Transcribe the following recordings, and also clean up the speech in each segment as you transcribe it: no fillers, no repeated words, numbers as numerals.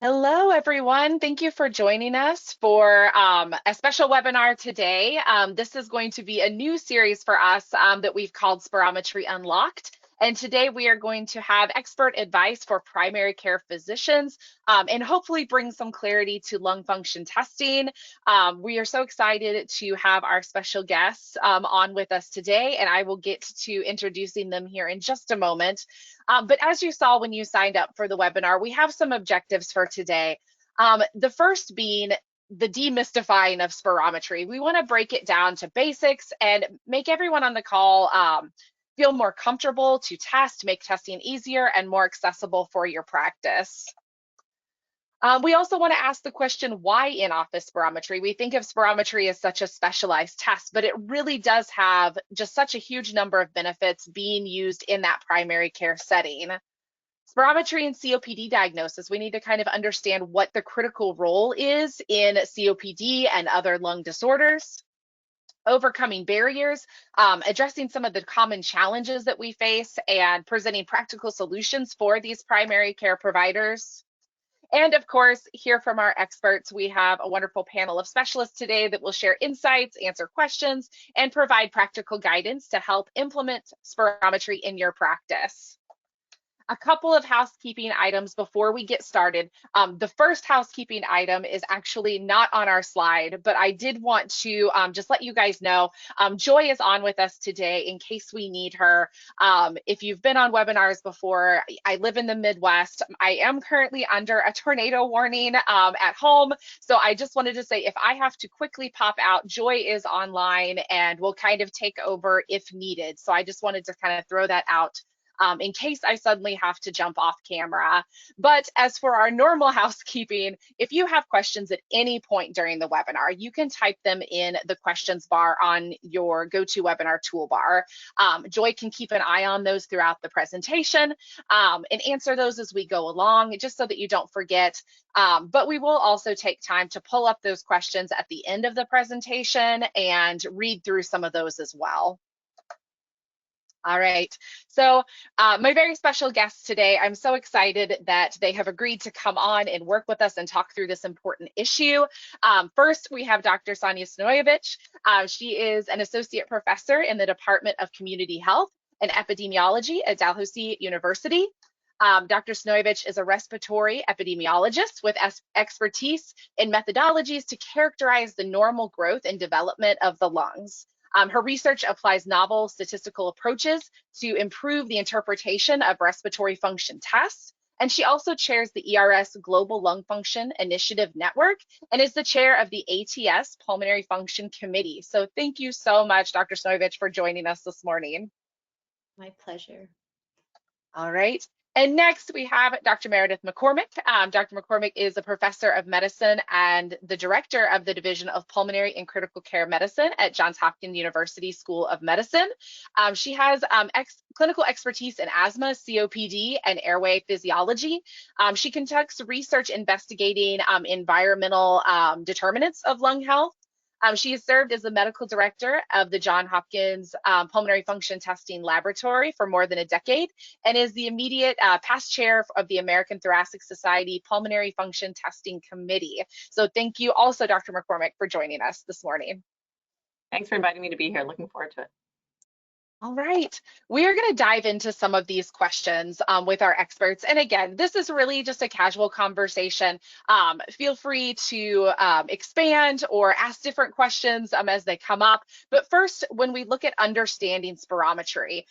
Hello, everyone. Thank you for joining us for a special webinar today. This is going to be a new series for us that we've called Spirometry Unlocked. And today we are going to have expert advice for primary care physicians and hopefully bring some clarity to lung function testing. We are so excited to have our special guests on with us today, and I will get to introducing them here in just a moment. But as you saw when you signed up for the webinar, we have some objectives for today. The first being the demystifying of spirometry. We want to break it down to basics and make everyone on the call feel more comfortable to test, make testing easier and more accessible for your practice. We also want to ask the question, why in-office spirometry? We think of spirometry as such a specialized test, but it really does have just such a huge number of benefits being used in that primary care setting. Spirometry and COPD diagnosis, we need to kind of understand what the critical role is in COPD and other lung disorders. Overcoming barriers, addressing some of the common challenges that we face, and presenting practical solutions for these primary care providers. And of course, hear from our experts. We have a wonderful panel of specialists today that will share insights, answer questions, and provide practical guidance to help implement spirometry in your practice. A couple of housekeeping items before we get started. The first housekeeping item is actually not on our slide, but I did want to just let you guys know, Joy is on with us today in case we need her. If you've been on webinars before, I live in the Midwest. I am currently under a tornado warning at home. So I just wanted to say, if I have to quickly pop out, Joy is online and will kind of take over if needed. So I just wanted to kind of throw that out in case I suddenly have to jump off camera. But as for our normal housekeeping, if you have questions at any point during the webinar, you can type them in the questions bar on your GoToWebinar toolbar. Joy can keep an eye on those throughout the presentation and answer those as we go along, just so that you don't forget. But we will also take time to pull up those questions at the end of the presentation and read through some of those as well. All right, so my very special guests today, I'm so excited that they have agreed to come on and work with us and talk through this important issue. First, we have Dr. Sanja Stanojevic. She is an associate professor in the Department of Community Health and Epidemiology at Dalhousie University. Dr. Stanojevic is a respiratory epidemiologist with expertise in methodologies to characterize the normal growth and development of the lungs. Her research applies novel statistical approaches to improve the interpretation of respiratory function tests. And she also chairs the ERS Global Lung Function Initiative Network and is the chair of the ATS Pulmonary Function Committee. So thank you so much, Dr. Stanojevic, for joining us this morning. My pleasure. All right. And next we have Dr. Meredith McCormick. Dr. McCormick is a professor of medicine and the director of the Division of Pulmonary and Critical Care Medicine at Johns Hopkins University School of Medicine. She has clinical expertise in asthma, COPD, and airway physiology. She conducts research investigating environmental determinants of lung health. She has served as the medical director of the Johns Hopkins Pulmonary Function Testing Laboratory for more than a decade and is the immediate past chair of the American Thoracic Society Pulmonary Function Testing Committee. So thank you also, Dr. McCormick, for joining us this morning. Thanks for inviting me to be here. Looking forward to it. All right, we are going to dive into some of these questions with our experts. And again, this is really just a casual conversation. Feel free to expand or ask different questions as they come up. But first, when we look at understanding spirometry,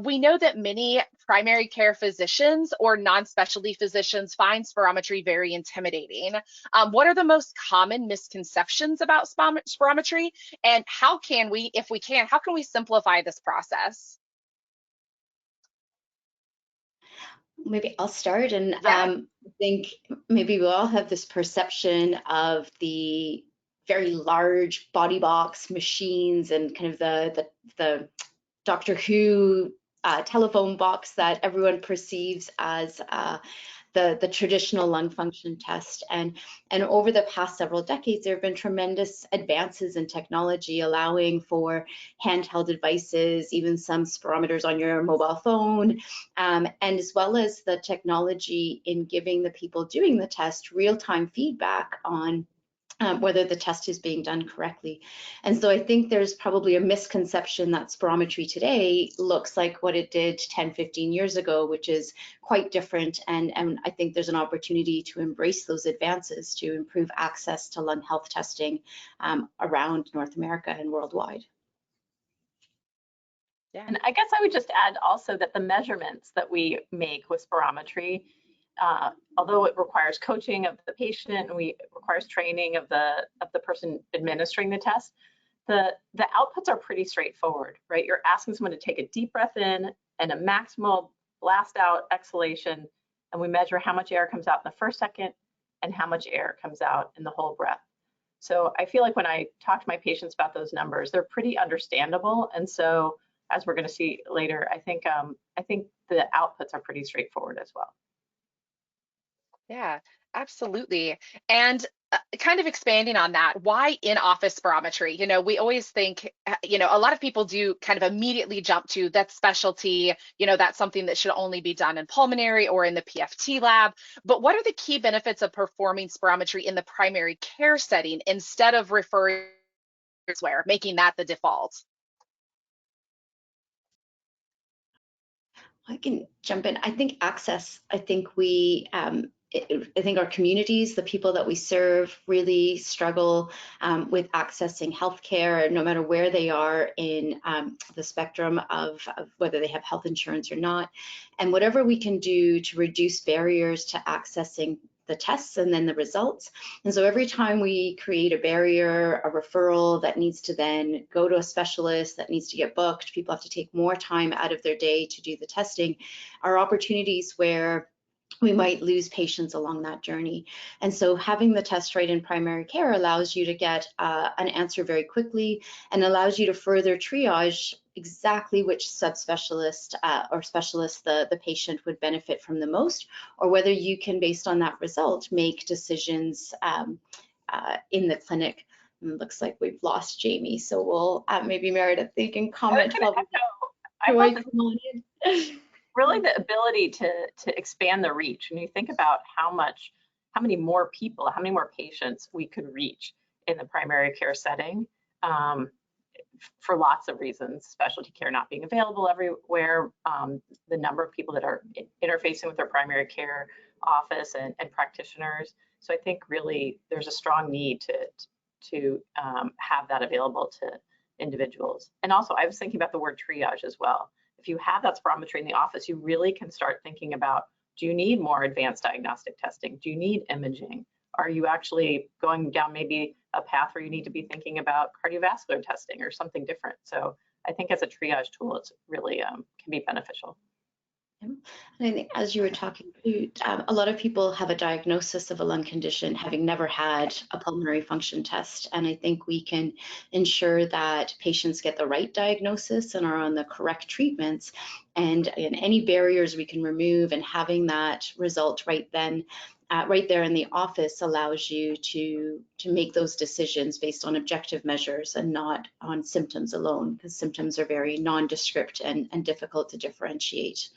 we know that many primary care physicians or non-specialty physicians find spirometry very intimidating. What are the most common misconceptions about spirometry? And how can we, if we can, how can we simplify this process? Maybe I'll start, and I think maybe we all have this perception of the very large body box machines and kind of the Doctor Who telephone box that everyone perceives as the traditional lung function test. And over the past several decades, there have been tremendous advances in technology, allowing for handheld devices, even some spirometers on your mobile phone, and as well as the technology in giving the people doing the test real-time feedback on whether the test is being done correctly. And so I think there's probably a misconception that spirometry today looks like what it did 10, 15 years ago, which is quite different. And I think there's an opportunity to embrace those advances to improve access to lung health testing around North America and worldwide. Yeah. And I guess I would just add also that the measurements that we make with spirometry, although it requires coaching of the patient and it requires training of the person administering the test, the outputs are pretty straightforward, right? You're asking someone to take a deep breath in and a maximal blast out exhalation, and we measure how much air comes out in the first second and how much air comes out in the whole breath. So I feel like when I talk to my patients about those numbers, they're pretty understandable. And so as we're going to see later, I think the outputs are pretty straightforward as well. Yeah, absolutely. And kind of expanding on that, why in-office spirometry? You know, we always think, you know, a lot of people do kind of immediately jump to that specialty, you know, that's something that should only be done in pulmonary or in the PFT lab. But what are the key benefits of performing spirometry in the primary care setting instead of referring elsewhere, making that the default? I can jump in. I think access. I think I think our communities, the people that we serve, really struggle with accessing healthcare, no matter where they are in the spectrum of whether they have health insurance or not. And whatever we can do to reduce barriers to accessing the tests and then the results. And so every time we create a barrier, a referral that needs to then go to a specialist, that needs to get booked, people have to take more time out of their day to do the testing, are opportunities where we might lose patients along that journey. And so having the test right in primary care allows you to get an answer very quickly and allows you to further triage exactly which subspecialist or specialist the patient would benefit from the most, or whether you can, based on that result, make decisions in the clinic. And it looks like we've lost Jamie, so we'll maybe Meredith, you can comment. Really the ability to expand the reach. When you think about how many more people, how many more patients we could reach in the primary care setting, for lots of reasons, specialty care not being available everywhere, the number of people that are interfacing with their primary care office and practitioners. So I think really there's a strong need to have that available to individuals. And also I was thinking about the word triage as well. If you have that spirometry in the office, you really can start thinking about, do you need more advanced diagnostic testing? Do you need imaging? Are you actually going down maybe a path where you need to be thinking about cardiovascular testing or something different? So I think as a triage tool, it's really can be beneficial. And I think as you were talking, a lot of people have a diagnosis of a lung condition having never had a pulmonary function test. And I think we can ensure that patients get the right diagnosis and are on the correct treatments. And any barriers we can remove, and having that result right then, right there in the office, allows you to make those decisions based on objective measures and not on symptoms alone, because symptoms are very nondescript and difficult to differentiate.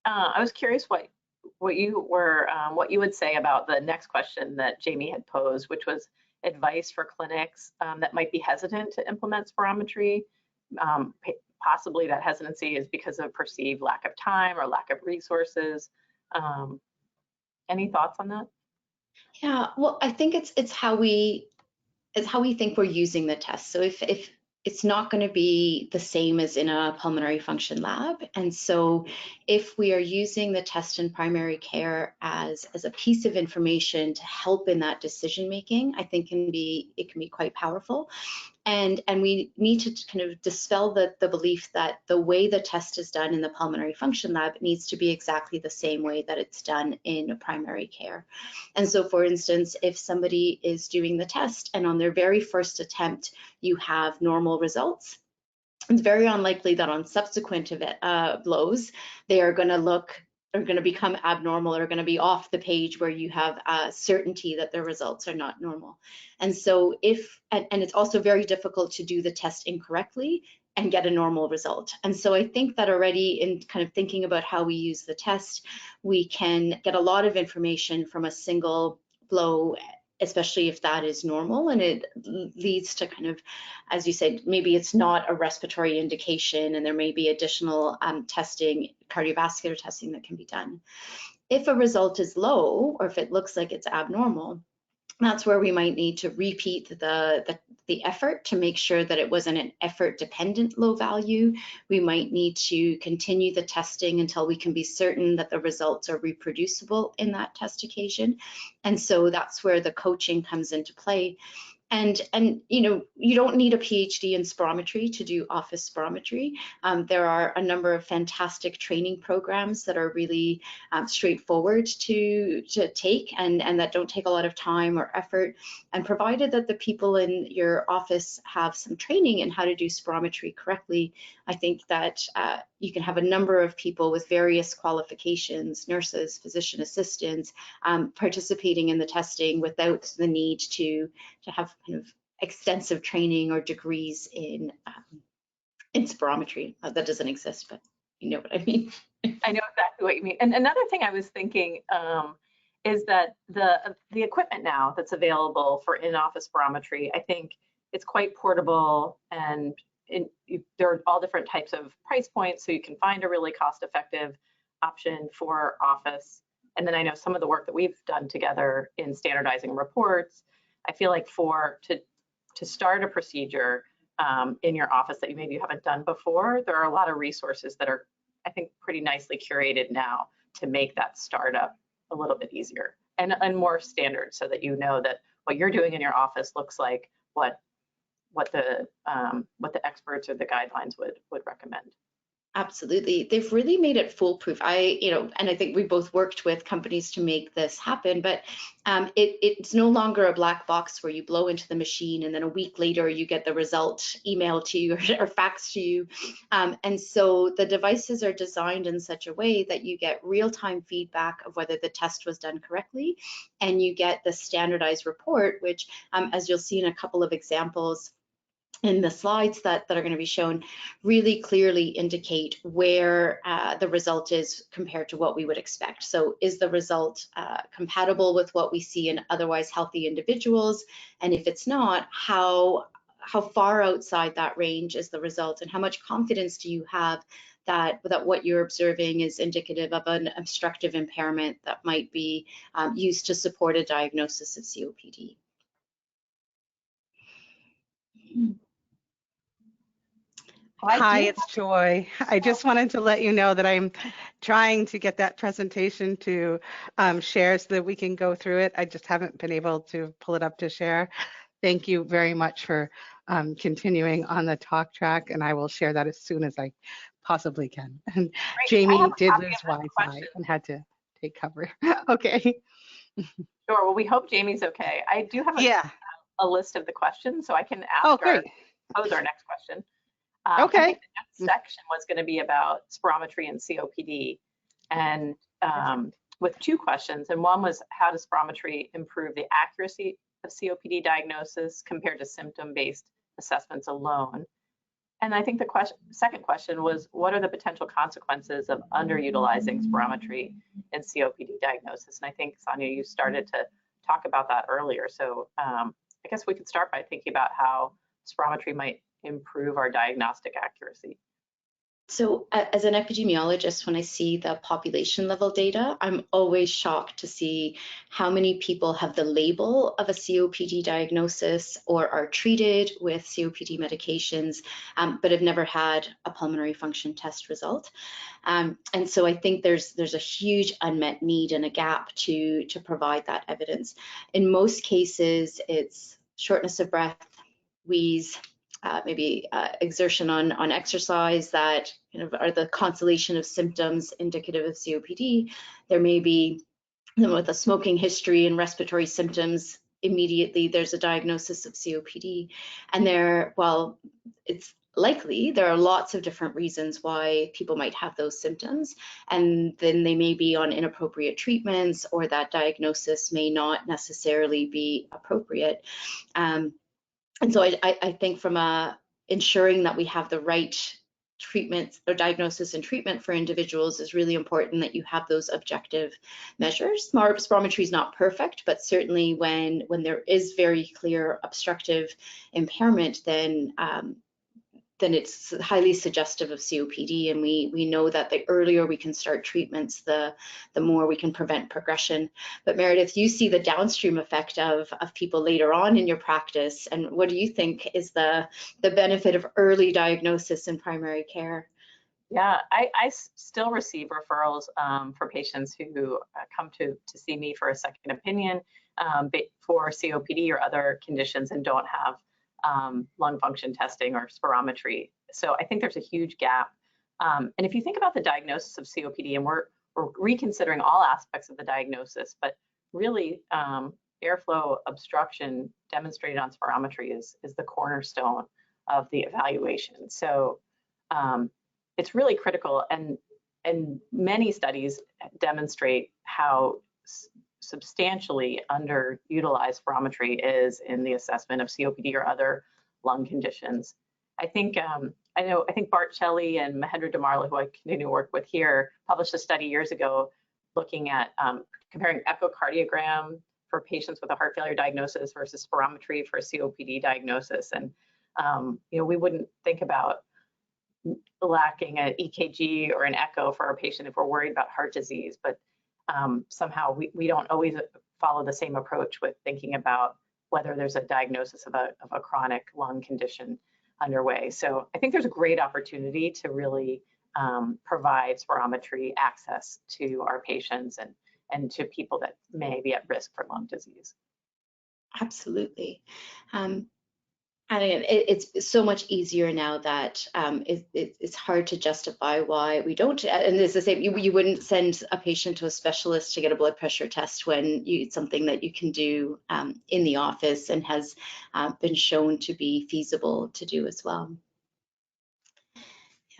I was curious what you would say about the next question that Jamie had posed, which was advice for clinics that might be hesitant to implement spirometry. Possibly that hesitancy is because of perceived lack of time or lack of resources. Any thoughts on that? Yeah, well, I think it's how we think we're using the test. So if it's not going to be the same as in a pulmonary function lab. And so if we are using the test in primary care as a piece of information to help in that decision making, I think it can be quite powerful. And we need to kind of dispel the belief that the way the test is done in the pulmonary function lab needs to be exactly the same way that it's done in primary care. And so, for instance, if somebody is doing the test and on their very first attempt you have normal results, it's very unlikely that on subsequent blows they are going to look are going to become abnormal, or going to be off the page where you have certainty that the results are not normal. And so and it's also very difficult to do the test incorrectly and get a normal result. And so I think that already in kind of thinking about how we use the test, we can get a lot of information from a single flow, especially if that is normal, and it leads to kind of, as you said, maybe it's not a respiratory indication and there may be additional testing, cardiovascular testing that can be done. If a result is low, or if it looks like it's abnormal, that's where we might need to repeat the effort to make sure that it wasn't an effort dependent low value. We might need to continue the testing until we can be certain that the results are reproducible in that test occasion. And so that's where the coaching comes into play. And you know, you don't need a PhD in spirometry to do office spirometry. There are a number of fantastic training programs that are really straightforward to take, and that don't take a lot of time or effort. And provided that the people in your office have some training in how to do spirometry correctly, I think that you can have a number of people with various qualifications, nurses, physician assistants, participating in the testing without the need to have kind of extensive training or degrees in spirometry. That doesn't exist, but you know what I mean. I know exactly what you mean. And another thing I was thinking is that the equipment now that's available for in-office spirometry, I think it's quite portable, and there are all different types of price points, so you can find a really cost-effective option for office. And then I know some of the work that we've done together in standardizing reports, I feel like to start a procedure in your office that maybe you haven't done before, there are a lot of resources that are, I think, pretty nicely curated now to make that startup a little bit easier and more standard, so that you know that what you're doing in your office looks like what the experts or the guidelines would recommend. Absolutely. They've really made it foolproof. And I think we both worked with companies to make this happen, but it's no longer a black box where you blow into the machine and then a week later you get the result emailed to you or faxed to you. And so the devices are designed in such a way that you get real-time feedback of whether the test was done correctly, and you get the standardized report, which, as you'll see in a couple of examples in the slides that are going to be shown, really clearly indicate where the result is compared to what we would expect. So is the result compatible with what we see in otherwise healthy individuals? And if it's not, how far outside that range is the result, and how much confidence do you have that what you're observing is indicative of an obstructive impairment that might be used to support a diagnosis of COPD? Hi, it's Joy. I just wanted to let you know that I'm trying to get that presentation to share so that we can go through it. I just haven't been able to pull it up to share. Thank you very much for continuing on the talk track, and I will share that as soon as I possibly can. And Jamie did lose Wi-Fi and had to take cover. Okay. Sure. Well, we hope Jamie's okay. I do have a list of the questions, so I can ask pose our next question. Okay. I think the next section was going to be about spirometry and COPD, and with two questions. And one was, how does spirometry improve the accuracy of COPD diagnosis compared to symptom-based assessments alone? And I think the second question was, what are the potential consequences of underutilizing spirometry in COPD diagnosis? And I think, Sanja, you started to talk about that earlier. So I guess we could start by thinking about how spirometry might improve our diagnostic accuracy. So as an epidemiologist, when I see the population level data, I'm always shocked to see how many people have the label of a COPD diagnosis or are treated with COPD medications, but have never had a pulmonary function test result. And so I think there's a huge unmet need and a gap to provide that evidence. In most cases, it's shortness of breath, wheeze, maybe exertion on exercise that kind of are the constellation of symptoms indicative of COPD. There may be, with a smoking history and respiratory symptoms, immediately there's a diagnosis of COPD. And while it's likely there are lots of different reasons why people might have those symptoms, and then they may be on inappropriate treatments, or that diagnosis may not necessarily be appropriate. And so I think from ensuring that we have the right treatment or diagnosis and treatment for individuals is really important, that you have those objective measures. Spirometry is not perfect, but certainly when there is very clear obstructive impairment, then it's highly suggestive of COPD, and we know that the earlier we can start treatments, the more we can prevent progression. But Meredith, you see the downstream effect of people later on in your practice, and what do you think is the benefit of early diagnosis in primary care? Yeah, I still receive referrals for patients who come to see me for a second opinion for COPD or other conditions and don't have lung function testing or spirometry. So I think there's a huge gap. And if you think about the diagnosis of COPD, and we're reconsidering all aspects of the diagnosis, but really airflow obstruction demonstrated on spirometry is the cornerstone of the evaluation. So it's really critical, and many studies demonstrate how substantially underutilized spirometry is in the assessment of COPD or other lung conditions. I think Bart Shelley and Mahendra Damarla, who I continue to work with here, published a study years ago looking at comparing echocardiogram for patients with a heart failure diagnosis versus spirometry for a COPD diagnosis. And we wouldn't think about lacking an EKG or an echo for our patient if we're worried about heart disease, but somehow we don't always follow the same approach with thinking about whether there's a diagnosis of a chronic lung condition underway. So I think there's a great opportunity to really provide spirometry access to our patients and to people that may be at risk for lung disease. Absolutely. And it's so much easier now that it's hard to justify why we don't. And it's the same, you wouldn't send a patient to a specialist to get a blood pressure test when it's something that you can do in the office and has been shown to be feasible to do as well.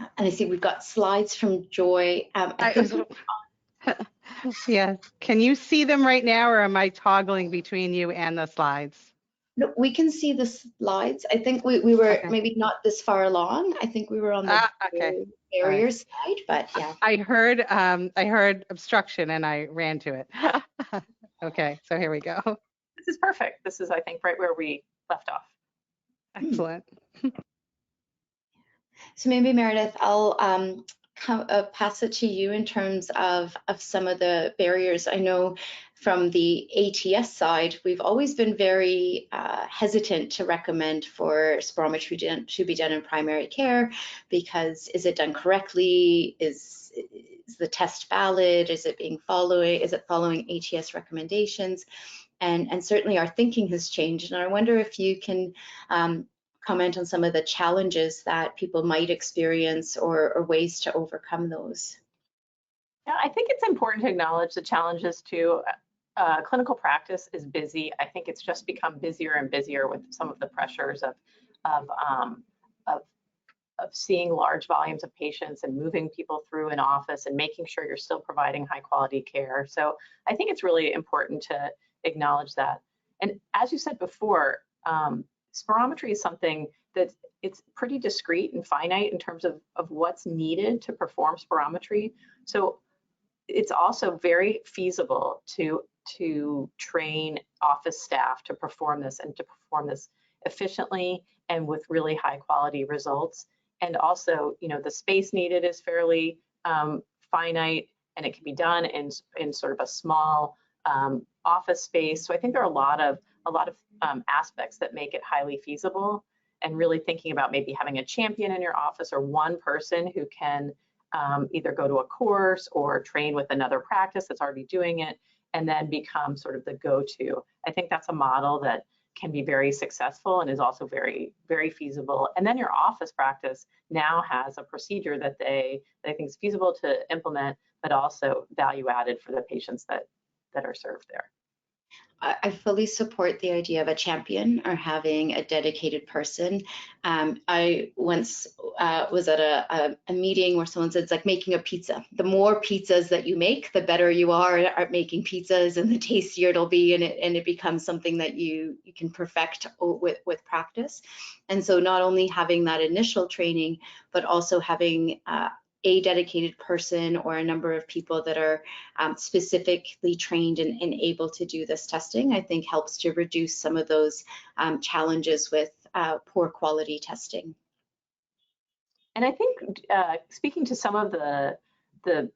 Yeah. And I see we've got slides from Joy. Yeah, can you see them right now, or am I toggling between you and the slides? No, we can see the slides. I think we were maybe not this far along. I think we were on the barrier side, but yeah. I heard obstruction and I ran to it. Okay, so here we go. This is perfect. This is, I think, right where we left off. Excellent. So maybe Meredith, I'll pass it to you in terms of some of the barriers. I know from the ATS side, we've always been very hesitant to recommend for spirometry to be done in primary care, because is it done correctly? Is the test valid? Is it following ATS recommendations? And certainly our thinking has changed. And I wonder if you can comment on some of the challenges that people might experience or ways to overcome those. Yeah, I think it's important to acknowledge the challenges too. Clinical practice is busy. I think it's just become busier and busier with some of the pressures of seeing large volumes of patients and moving people through an office and making sure you're still providing high quality care. So I think it's really important to acknowledge that. And as you said before, spirometry is something that it's pretty discrete and finite in terms of what's needed to perform spirometry. So it's also very feasible to train office staff to perform this and to perform this efficiently and with really high quality results. And also, the space needed is fairly finite, and it can be done in sort of a small office space. So I think there are a lot of aspects that make it highly feasible, and really thinking about maybe having a champion in your office or one person who can either go to a course or train with another practice that's already doing it and then become sort of the go-to. I think that's a model that can be very successful and is also very, very feasible. And then your office practice now has a procedure that they think is feasible to implement, but also value added for the patients that are served there. I fully support the idea of a champion or having a dedicated person. I once was at a meeting where someone said it's like making a pizza. The more pizzas that you make, the better you are at making pizzas, and the tastier it'll be, and it becomes something that you can perfect with practice. And so not only having that initial training, but also having a dedicated person or a number of people that are specifically trained and able to do this testing, I think helps to reduce some of those challenges with poor quality testing. And I think speaking to some of the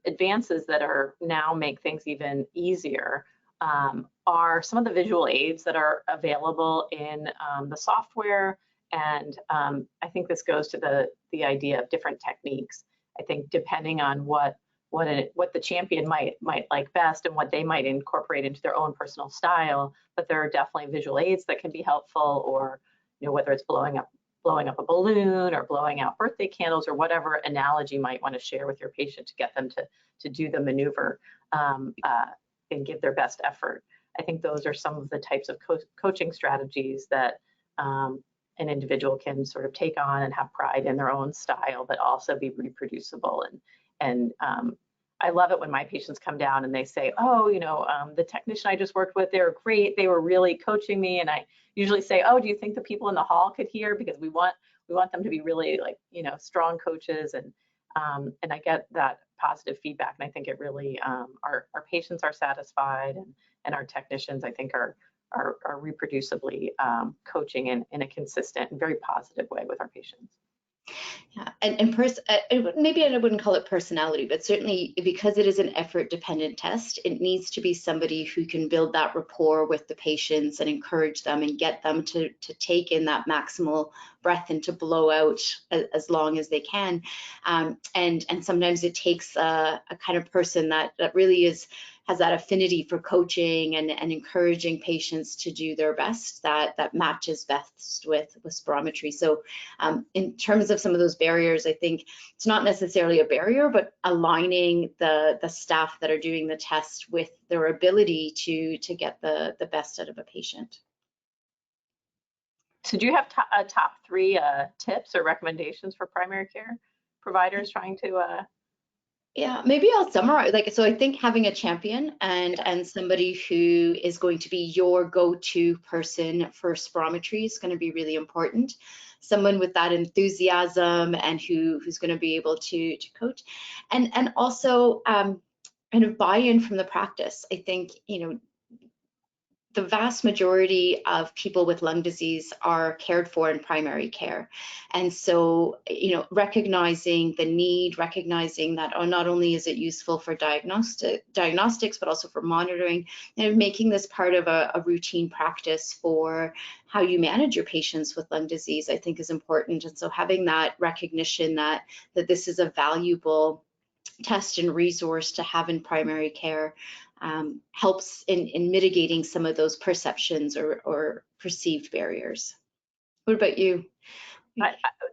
advances that are now make things even easier are some of the visual aids that are available in the software. And I think this goes to the idea of different techniques. I think depending on what the champion might like best and what they might incorporate into their own personal style, but there are definitely visual aids that can be helpful, or whether it's blowing up a balloon or blowing out birthday candles, or whatever analogy you might want to share with your patient to get them to do the maneuver and give their best effort. I think those are some of the types of coaching strategies that an individual can sort of take on and have pride in their own style, but also be reproducible. And I love it when my patients come down and they say, oh, the technician I just worked with, they were great. They were really coaching me. And I usually say, oh, do you think the people in the hall could hear? Because we want them to be really strong coaches. And I get that positive feedback. And I think it really, our patients are satisfied, and our technicians, I think, are reproducibly coaching in a consistent and very positive way with our patients. Yeah, and maybe I wouldn't call it personality, but certainly because it is an effort-dependent test, it needs to be somebody who can build that rapport with the patients and encourage them and get them to take in that maximal breath and to blow out as long as they can. And sometimes it takes a kind of person that really has that affinity for coaching and encouraging patients to do their best that matches best with spirometry. So in terms of some of those barriers, I think it's not necessarily a barrier, but aligning the staff that are doing the test with their ability to get the best out of a patient. So do you have top 3 tips or recommendations for primary care providers trying to Yeah, maybe I'll summarize. So I think having a champion and somebody who is going to be your go-to person for spirometry is going to be really important. Someone with that enthusiasm and who's going to be able to coach, and also kind of buy-in from the practice. I think the vast majority of people with lung disease are cared for in primary care. And so, recognizing the need, recognizing that not only is it useful for diagnostics, but also for monitoring, and making this part of a routine practice for how you manage your patients with lung disease, I think is important. And so having that recognition that this is a valuable test and resource to have in primary care helps in mitigating some of those perceptions or perceived barriers. What about you?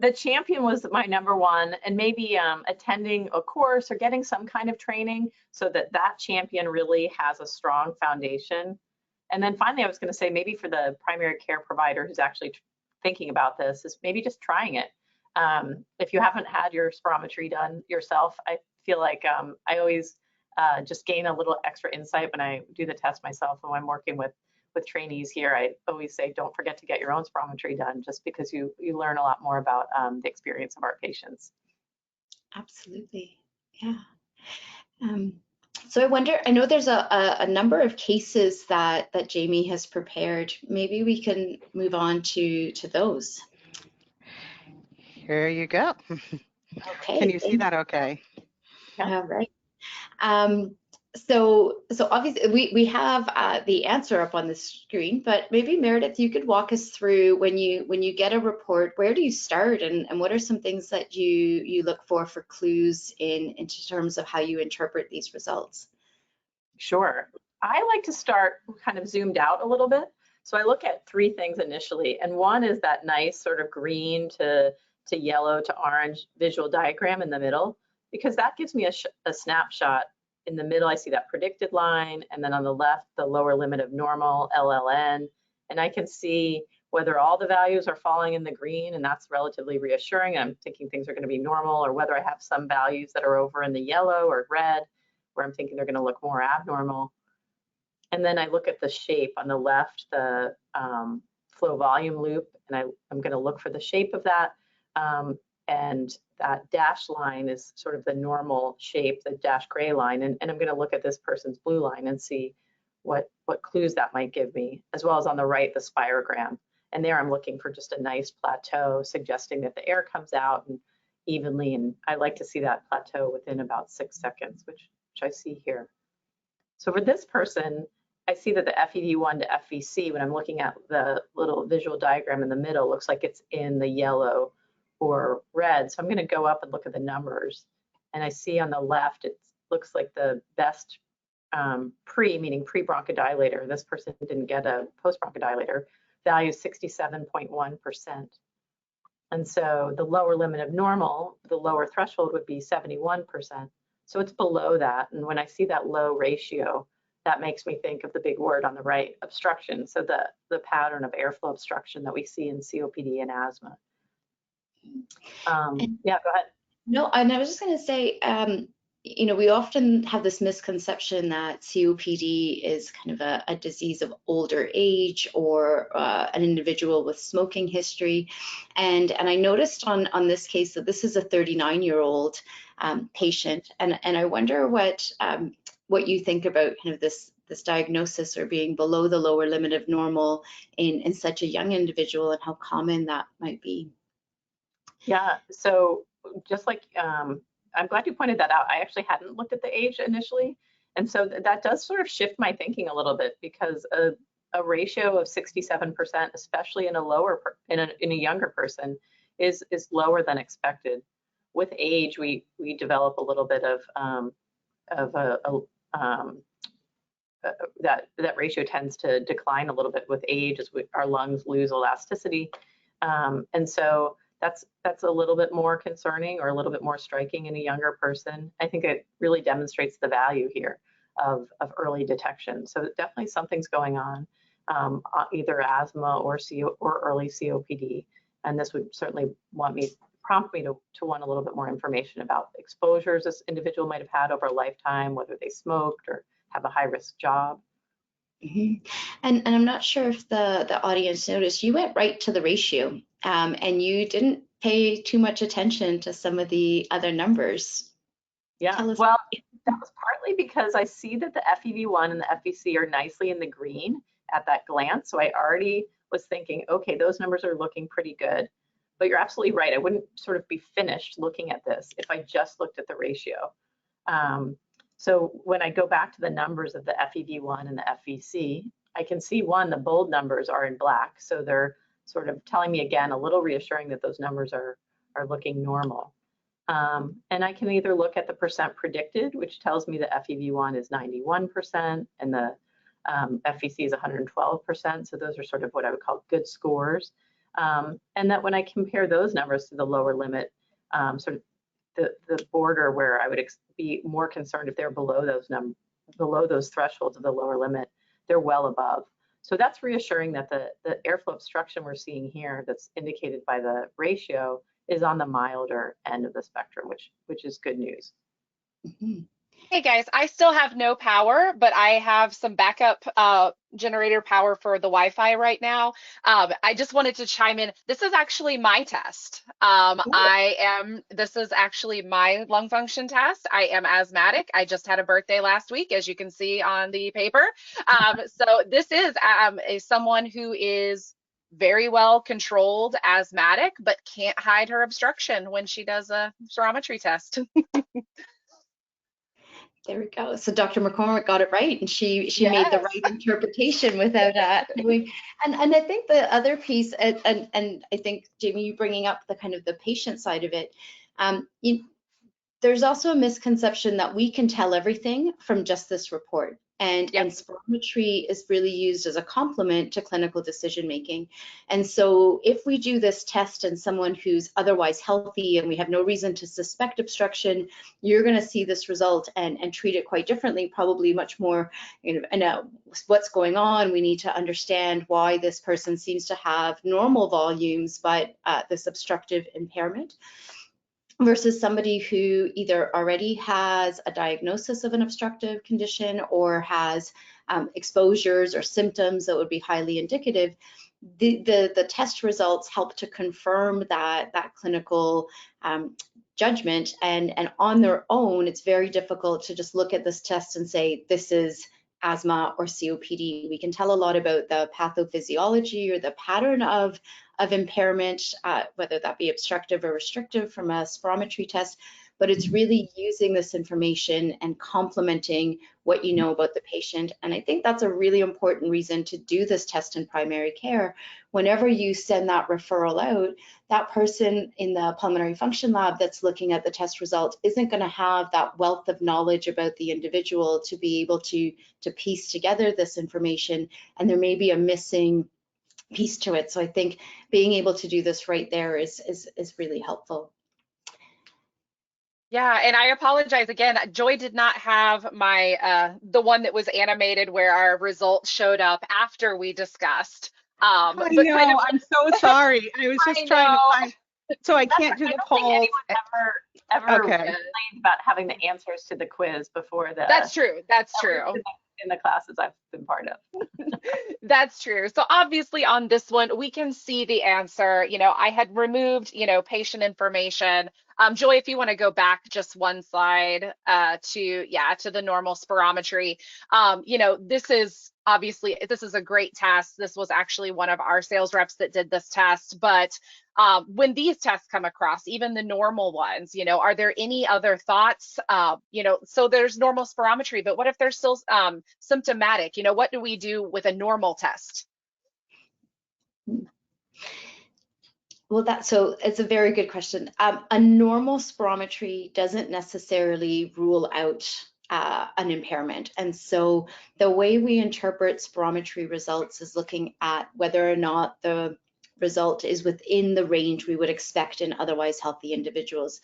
The champion was my number one, and maybe attending a course or getting some kind of training so that champion really has a strong foundation. And then finally, I was going to say maybe for the primary care provider who's actually thinking about this is maybe just trying it. If you haven't had your spirometry done yourself, I feel like I always just gain a little extra insight when I do the test myself. And when I'm working with trainees here, I always say, don't forget to get your own spirometry done, just because you learn a lot more about the experience of our patients. Absolutely, yeah. So I wonder, I know there's a number of cases that Jamie has prepared. Maybe we can move on to those. Here you go. Okay. Can you see that okay? Yeah. All right. So obviously we have the answer up on the screen, but maybe Meredith, you could walk us through when you get a report, where do you start, and what are some things that you look for clues in terms of how you interpret these results? Sure. I like to start kind of zoomed out a little bit. So I look at 3 things initially, and one is that nice sort of green to yellow to orange visual diagram in the middle, because that gives me a snapshot In the middle, I see that predicted line, and then on the left, the lower limit of normal, LLN, and I can see whether all the values are falling in the green, and that's relatively reassuring. I'm thinking things are going to be normal, or whether I have some values that are over in the yellow or red, where I'm thinking they're going to look more abnormal. And then I look at the shape on the left, the flow volume loop, and I'm going to look for the shape of that. And that dashed line is sort of the normal shape, the dashed gray line. And I'm going to look at this person's blue line and see what clues that might give me, as well as on the right, the spirogram. And there I'm looking for just a nice plateau, suggesting that the air comes out and evenly. And I like to see that plateau within about 6 seconds, which I see here. So for this person, I see that the FEV1 to FVC, when I'm looking at the little visual diagram in the middle, looks like it's in the yellow or red. So I'm going to go up and look at the numbers. And I see on the left, it looks like the best meaning pre-bronchodilator. This person didn't get a post-bronchodilator. Value is 67.1%. And so the lower limit of normal, the lower threshold would be 71%. So it's below that. And when I see that low ratio, that makes me think of the big word on the right, obstruction. So the pattern of airflow obstruction that we see in COPD and asthma. Yeah, go ahead. No, and I was just going to say, you know, we often have this misconception that COPD is kind of a disease of older age or an individual with smoking history. And I noticed on this case that this is a 39-year-old patient. And I wonder what you think about kind of this diagnosis or being below the lower limit of normal in such a young individual and how common that might be. Yeah, so just like, I'm glad you pointed that out. I actually hadn't looked at the age initially. And so that does sort of shift my thinking a little bit, because a ratio of 67%, especially in a younger person, is lower than expected. With age, we develop a little bit of that ratio tends to decline a little bit with age as our lungs lose elasticity. And so that's a little bit more concerning or a little bit more striking in a younger person. I think it really demonstrates the value here of early detection. So definitely something's going on, either asthma or early COPD. And this would certainly prompt me to want a little bit more information about exposures this individual might have had over a lifetime, whether they smoked or have a high-risk job. Mm-hmm. And I'm not sure if the audience noticed, you went right to the ratio and you didn't pay too much attention to some of the other numbers. Yeah, well, that was partly because I see that the FEV1 and the FVC are nicely in the green at that glance. So I already was thinking, okay, those numbers are looking pretty good. But you're absolutely right. I wouldn't sort of be finished looking at this if I just looked at the ratio. So when I go back to the numbers of the FEV1 and the FVC, I can see the bold numbers are in black. So they're sort of telling me again, a little reassuring that those numbers are looking normal. And I can either look at the percent predicted, which tells me the FEV1 is 91% and the FVC is 112%. So those are sort of what I would call good scores. And that when I compare those numbers to the lower limit, sort of the border where I would be more concerned if they're below those thresholds of the lower limit, they're well above. So that's reassuring that the airflow obstruction we're seeing here that's indicated by the ratio is on the milder end of the spectrum, which is good news. Mm-hmm. Hey guys, I still have no power, but I have some backup generator power for the Wi-Fi right now. I just wanted to chime in. This is actually my test. This is actually my lung function test. I am asthmatic. I just had a birthday last week, as you can see on the paper. So this is someone who is very well controlled asthmatic, but can't hide her obstruction when she does a spirometry test. There we go. So Dr. McCormick got it right, and she made the right interpretation without knowing. And I think the other piece, and I think Jamie, you bringing up the kind of the patient side of it, There's also a misconception that we can tell everything from just this report. And Yep. spirometry is really used as a complement to clinical decision making. And so if we do this test in someone who's otherwise healthy and we have no reason to suspect obstruction, you're going to see this result and treat it quite differently, probably much more, what's going on. We need to understand why this person seems to have normal volumes, but this obstructive impairment, versus somebody who either already has a diagnosis of an obstructive condition or has exposures or symptoms that would be highly indicative. The test results help to confirm that clinical judgment, and on their own, it's very difficult to just look at this test and say, this is asthma or COPD. We can tell a lot about the pathophysiology or the pattern of impairment, whether that be obstructive or restrictive from a spirometry test, but it's really using this information and complementing what you know about the patient. And I think that's a really important reason to do this test in primary care. Whenever you send that referral out, that person in the pulmonary function lab that's looking at the test result isn't going to have that wealth of knowledge about the individual to be able to piece together this information, and there may be a missing piece to it. So I think being able to do this right there is really helpful. Yeah, and I apologize again. Joy did not have my the one that was animated where our results showed up after we discussed. I But know, kind of, I'm so sorry. I was I just trying to know. find, so I can't do the I don't think poll. anyone ever Okay. complained about having the answers to the quiz before the. That's true. That's true. In the classes I've been part of. That's true. So obviously on this one, we can see the answer. I had removed, patient information. Joy, if you want to go back just one slide to the normal spirometry. This is a great test. This was actually one of our sales reps that did this test. But when these tests come across, even the normal ones, are there any other thoughts? So there's normal spirometry, but what if they're still symptomatic? What do we do with a normal test? Well, so it's a very good question. A normal spirometry doesn't necessarily rule out an impairment. And so the way we interpret spirometry results is looking at whether or not the result is within the range we would expect in otherwise healthy individuals.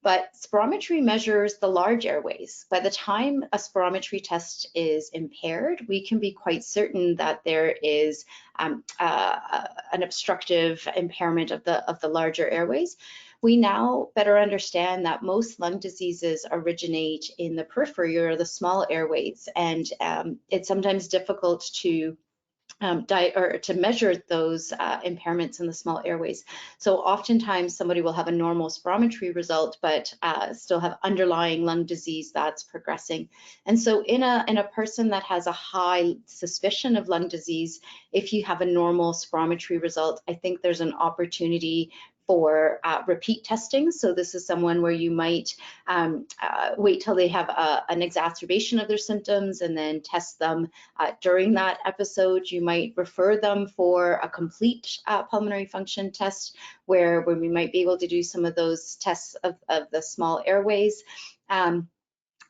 But spirometry measures the large airways. By the time a spirometry test is impaired, we can be quite certain that there is an obstructive impairment of the larger airways. We now better understand that most lung diseases originate in the periphery or the small airways, and it's sometimes difficult to measure those impairments in the small airways. So oftentimes somebody will have a normal spirometry result, but still have underlying lung disease that's progressing. And so in a person that has a high suspicion of lung disease, if you have a normal spirometry result, I think there's an opportunity for repeat testing. So this is someone where you might wait till they have an exacerbation of their symptoms and then test them during that episode. You might refer them for a complete pulmonary function test where we might be able to do some of those tests of the small airways.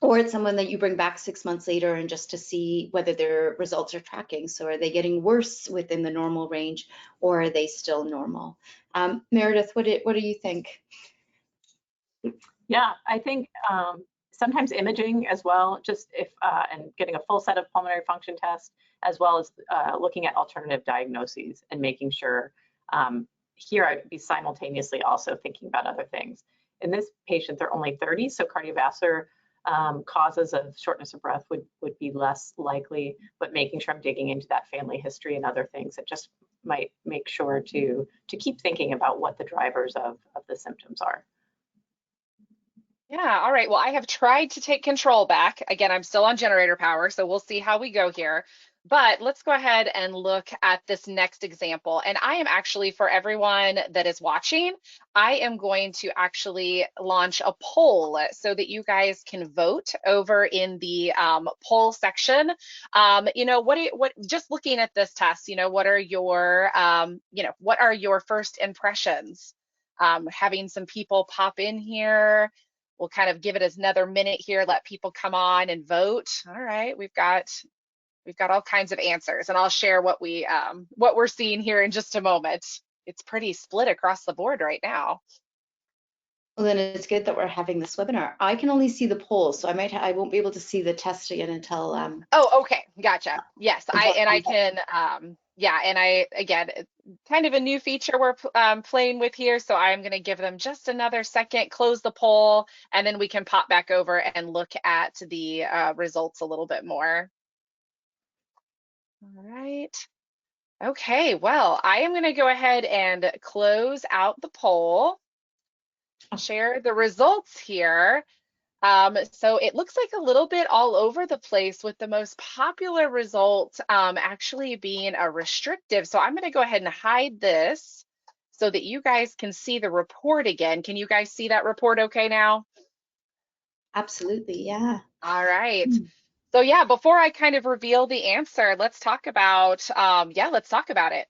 Or it's someone that you bring back 6 months later and just to see whether their results are tracking. So are they getting worse within the normal range, or are they still normal? Meredith, what do you think? Yeah, I think sometimes imaging as well, just and getting a full set of pulmonary function tests, as well as looking at alternative diagnoses and making sure here I'd be simultaneously also thinking about other things. In this patient, they're only 30, so cardiovascular causes of shortness of breath would be less likely, but making sure I'm digging into that family history and other things that just might make sure to keep thinking about what the drivers of the symptoms are. Yeah, all right. Well, I have tried to take control back. Again, I'm still on generator power, so we'll see how we go here. But let's go ahead and look at this next example. And I am actually, for everyone that is watching, I am going to actually launch a poll so that you guys can vote over in the poll section. Just looking at this test, what are your first impressions? Having some people pop in here. we'll kind of give it another minute here, let people come on and vote. All right, we've got all kinds of answers, and I'll share what we're seeing here in just a moment. It's pretty split across the board right now. Well, then it's good that we're having this webinar. I can only see the polls, so I won't be able to see the test again until Oh, okay, gotcha. Yes, I can yeah, and again, kind of a new feature we're playing with here, so I'm going to give them just another second, close the poll, and then we can pop back over and look at the results a little bit more. All right. Okay, well, I am going to go ahead and close out the poll. I'll share the results here. So it looks like a little bit all over the place, with the most popular result actually being a restrictive. So I'm going to go ahead and hide this so that you guys can see the report again. Can you guys see that report okay now? Absolutely, yeah. All right. So yeah, before I kind of reveal the answer, let's talk about let's talk about it.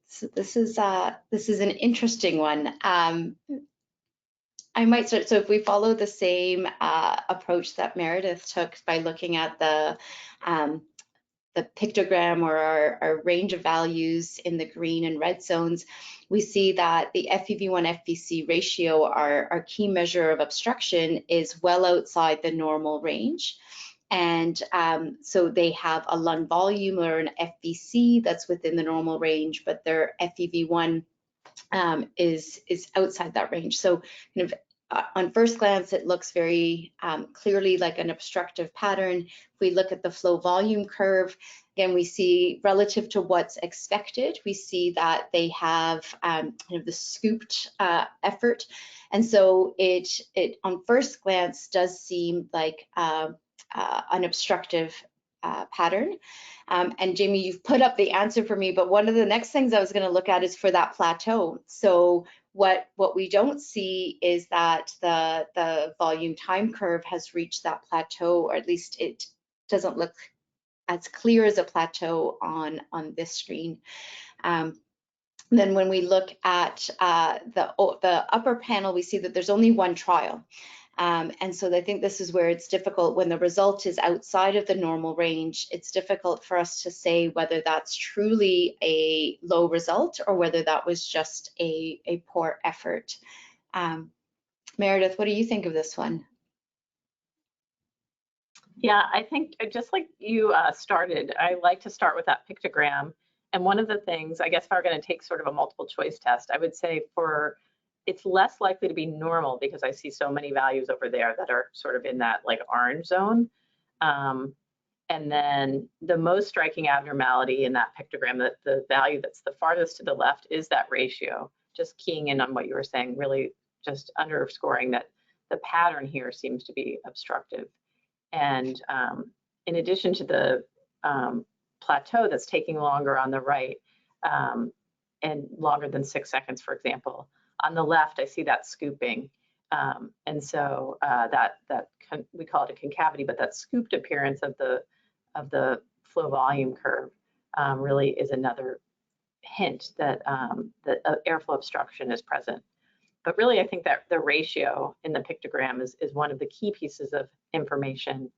So this is an interesting one. I might start, so if we follow the same approach that Meredith took by looking at the pictogram, or our range of values in the green and red zones, we see that the FEV1 FVC ratio, our key measure of obstruction, is well outside the normal range. And so they have a lung volume or an FVC that's within the normal range, but their FEV1 is outside that range. So kind of on first glance, it looks very clearly like an obstructive pattern. If we look at the flow volume curve, again, we see relative to what's expected, we see that they have kind of the scooped effort. And so it on first glance does seem like an obstructive pattern. And Jamie, you've put up the answer for me, but one of the next things I was going to look at is for that plateau. So what we don't see is that the volume time curve has reached that plateau, or at least it doesn't look as clear as a plateau on this screen. Then when we look at the upper panel, we see that there's only one trial. And so I think this is where it's difficult when the result is outside of the normal range. It's difficult for us to say whether that's truly a low result or whether that was just a poor effort. Meredith, what do you think of this one? Yeah, I think just like you started, I like to start with that pictogram. And one of the things, I guess if I were going to take sort of a multiple choice test, I would say it's less likely to be normal because I see so many values over there that are sort of in that like orange zone. And then the most striking abnormality in that pictogram, the value that's the farthest to the left, is that ratio. Just keying in on what you were saying, really just underscoring that the pattern here seems to be obstructive. And in addition to the plateau that's taking longer on the right, and longer than 6 seconds, for example, on the left, I see that scooping. And so we call it a concavity, but that scooped appearance of the flow volume curve really is another hint that airflow obstruction is present. But really, I think that the ratio in the pictogram is one of the key pieces of information.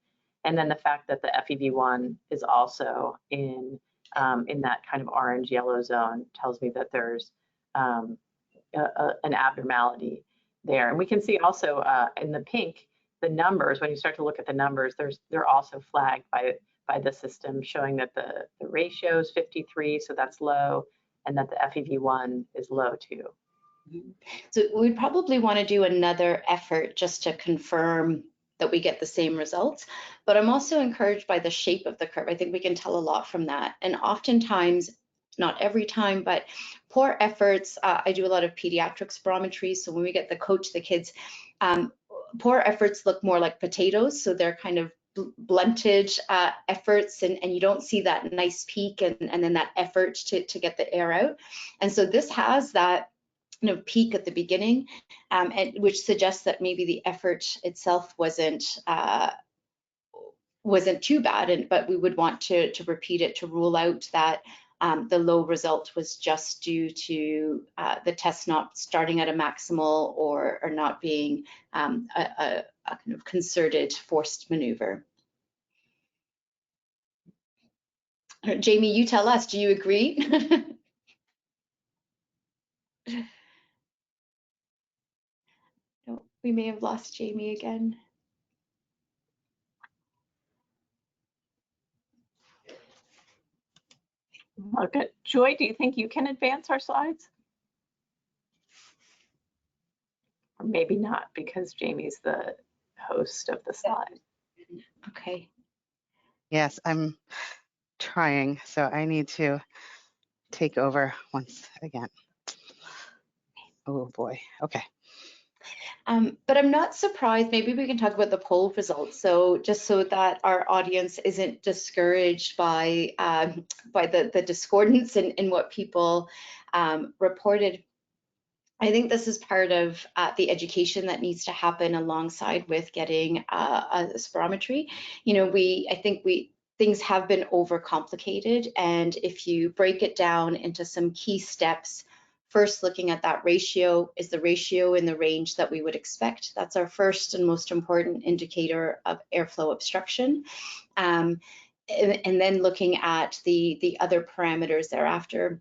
And then the fact that the FEV1 is also in that kind of orange-yellow zone tells me that there's an abnormality there. And we can see also in the pink, the numbers, when you start to look at the numbers, they're also flagged by the system, showing that the ratio is 53, so that's low, and that the FEV1 is low too. So we'd probably want to do another effort just to confirm that we get the same results. But I'm also encouraged by the shape of the curve. I think we can tell a lot from that. And oftentimes, not every time, but poor efforts, I do a lot of pediatric spirometry. So when we get to coach the kids, poor efforts look more like potatoes. So they're kind of blunted efforts, and you don't see that nice peak and then that effort to get the air out. And so this has that peak at the beginning, and which suggests that maybe the effort itself wasn't too bad, but we would want to repeat it to rule out that the low result was just due to the test not starting at a maximal or not being a kind of concerted forced maneuver. Jamie, you tell us, do you agree? No, we may have lost Jamie again. Okay. Joy, do you think you can advance our slides? Or maybe not, because Jamie's the host of the slide. Okay. Yes, I'm trying, so I need to take over once again. Oh boy, okay. But I'm not surprised, maybe we can talk about the poll results. So just so that our audience isn't discouraged by the discordance in what people reported. I think this is part of the education that needs to happen alongside with getting a spirometry. You know, things have been overcomplicated, and if you break it down into some key steps, first looking at that ratio, is the ratio in the range that we would expect? That's our first and most important indicator of airflow obstruction. And then looking at the other parameters thereafter.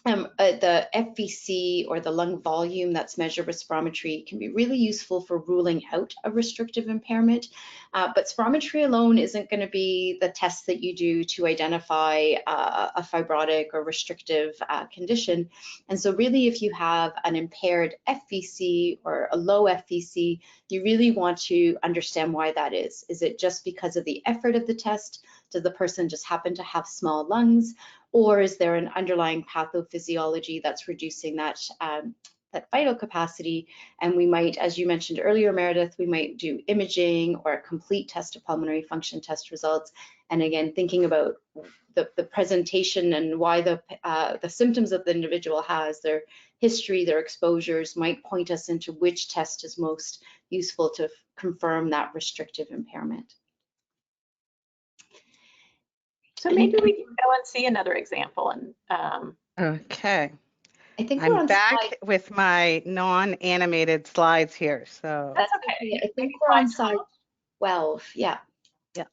The FVC, or the lung volume that's measured with spirometry, can be really useful for ruling out a restrictive impairment. But spirometry alone isn't going to be the test that you do to identify a fibrotic or restrictive condition. And so really, if you have an impaired FVC or a low FVC, you really want to understand why that is. Is it just because of the effort of the test? Does the person just happen to have small lungs? Or is there an underlying pathophysiology that's reducing that vital capacity? And we might, as you mentioned earlier, Meredith, we might do imaging or a complete test of pulmonary function test results. And again, thinking about the presentation and why the symptoms that the individual has, their history, their exposures, might point us into which test is most useful to confirm that restrictive impairment. So maybe we can go and see another example. And Okay. I think we're I'm on back slide, with my non-animated slides here. So that's okay. I think we're on slide 12. Yeah. Yeah.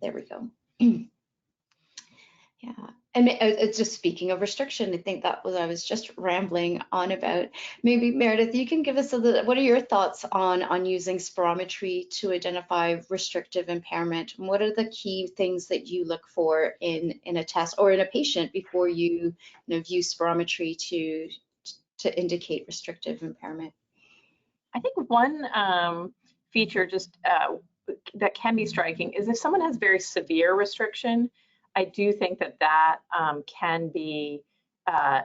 There we go. Yeah. And it's just speaking of restriction, I think that was, I was just rambling on about. Maybe Meredith, you can give us a little, what are your thoughts on using spirometry to identify restrictive impairment? And what are the key things that you look for in a test or in a patient before you use spirometry to indicate restrictive impairment? I think one feature just that can be striking is if someone has very severe restriction, I do think that that can be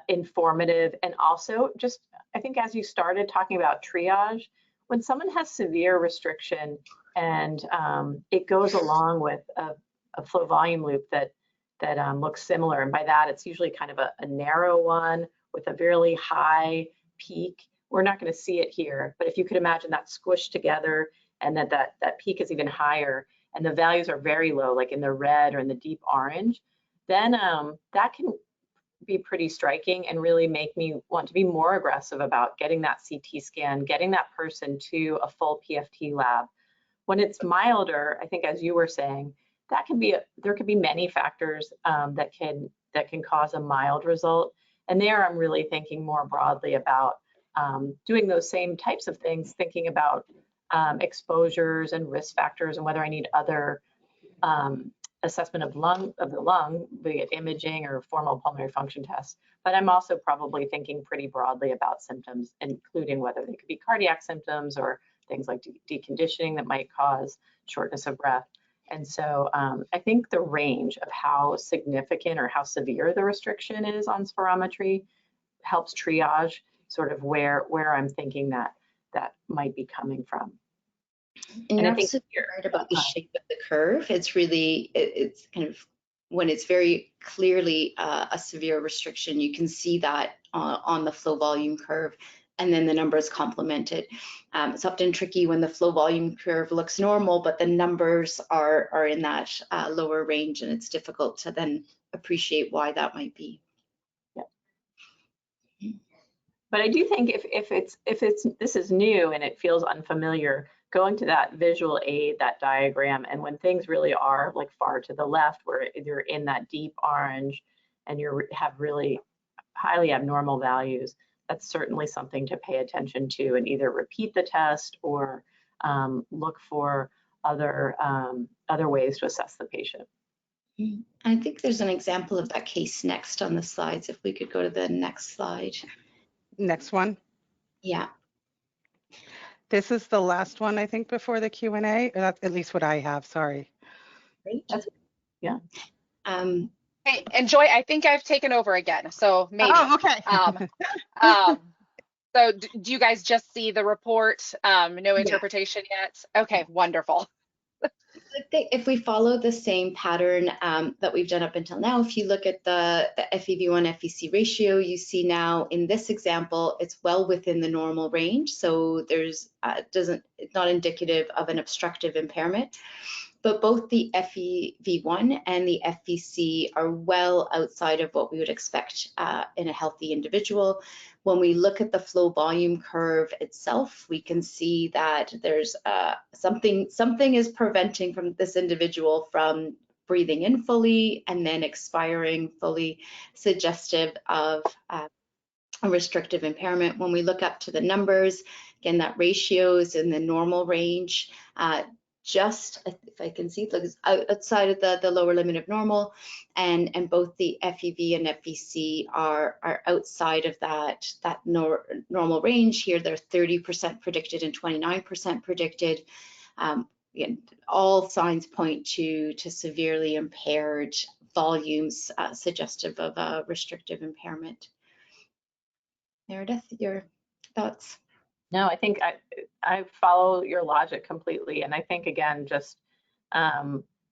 informative. And also just, I think as you started talking about triage, when someone has severe restriction and it goes along with a flow volume loop that looks similar, and by that it's usually kind of a narrow one with a really high peak. We're not going to see it here, but if you could imagine that squished together and that peak is even higher and the values are very low, like in the red or in the deep orange, then that can be pretty striking and really make me want to be more aggressive about getting that CT scan, getting that person to a full PFT lab. When it's milder, I think as you were saying, that can be there could be many factors that can cause a mild result. And there I'm really thinking more broadly about doing those same types of things, thinking about exposures and risk factors and whether I need other assessment of the lung, be it imaging or formal pulmonary function tests. But I'm also probably thinking pretty broadly about symptoms, including whether they could be cardiac symptoms or things like deconditioning that might cause shortness of breath. And so I think the range of how significant or how severe the restriction is on spirometry helps triage sort of where I'm thinking that might be coming from. And you're absolutely right about the shape of the curve. It's really, it's kind of, when it's very clearly a severe restriction, you can see that on the flow volume curve, and then the numbers complement it. It's often tricky when the flow volume curve looks normal, but the numbers are in that lower range, and it's difficult to then appreciate why that might be. But I do think if this is new and it feels unfamiliar, going to that visual aid, that diagram, and when things really are like far to the left, where you're in that deep orange and you have really highly abnormal values, that's certainly something to pay attention to and either repeat the test or look for other ways to assess the patient. I think there's an example of that case next on the slides. If we could go to the next slide. Next one. Yeah. This is the last one, I think, before the Q&A. That's at least what I have. Sorry. Great. Yeah. Hey, and Joy, I think I've taken over again, so maybe. Oh, okay. So do you guys just see the report? No interpretation yet? Okay, wonderful. I think if we follow the same pattern that we've done up until now, if you look at the FEV1 FVC ratio, you see now in this example, it's well within the normal range. So there's it's not indicative of an obstructive impairment. But both the FEV1 and the FVC are well outside of what we would expect in a healthy individual. When we look at the flow volume curve itself, we can see that there's something is preventing from this individual from breathing in fully and then expiring fully, suggestive of a restrictive impairment. When we look up to the numbers, again, that ratio is in the normal range. Just, if I can see, it looks outside of the lower limit of normal, and both the FEV and FVC are outside of that normal range. Here they're 30% predicted and 29% predicted. Again, all signs point to severely impaired volumes, suggestive of a restrictive impairment. Meredith, your thoughts? No, I think I follow your logic completely, and I think again, just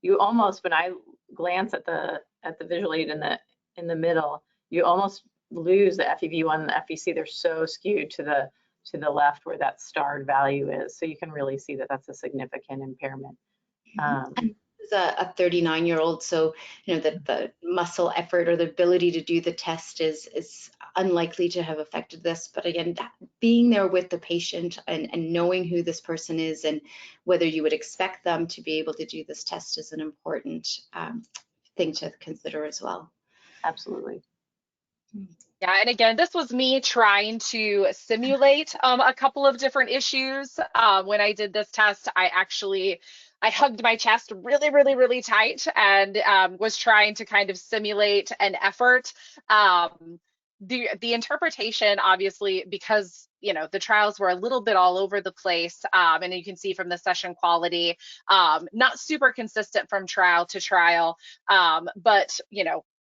you almost, when I glance at the visual aid in the middle, you almost lose the FEV1 and the FVC. They're so skewed to the left where that starred value is, so you can really see that that's a significant impairment. A 39-year-old, so the muscle effort or the ability to do the test is unlikely to have affected this. But again, being there with the patient and knowing who this person is and whether you would expect them to be able to do this test is an important thing to consider as well. Absolutely. Yeah, and again, this was me trying to simulate a couple of different issues. When I did this test, I hugged my chest really, really, really tight and was trying to kind of simulate an effort. The interpretation, obviously, because the trials were a little bit all over the place, and you can see from the session quality, not super consistent from trial to trial, but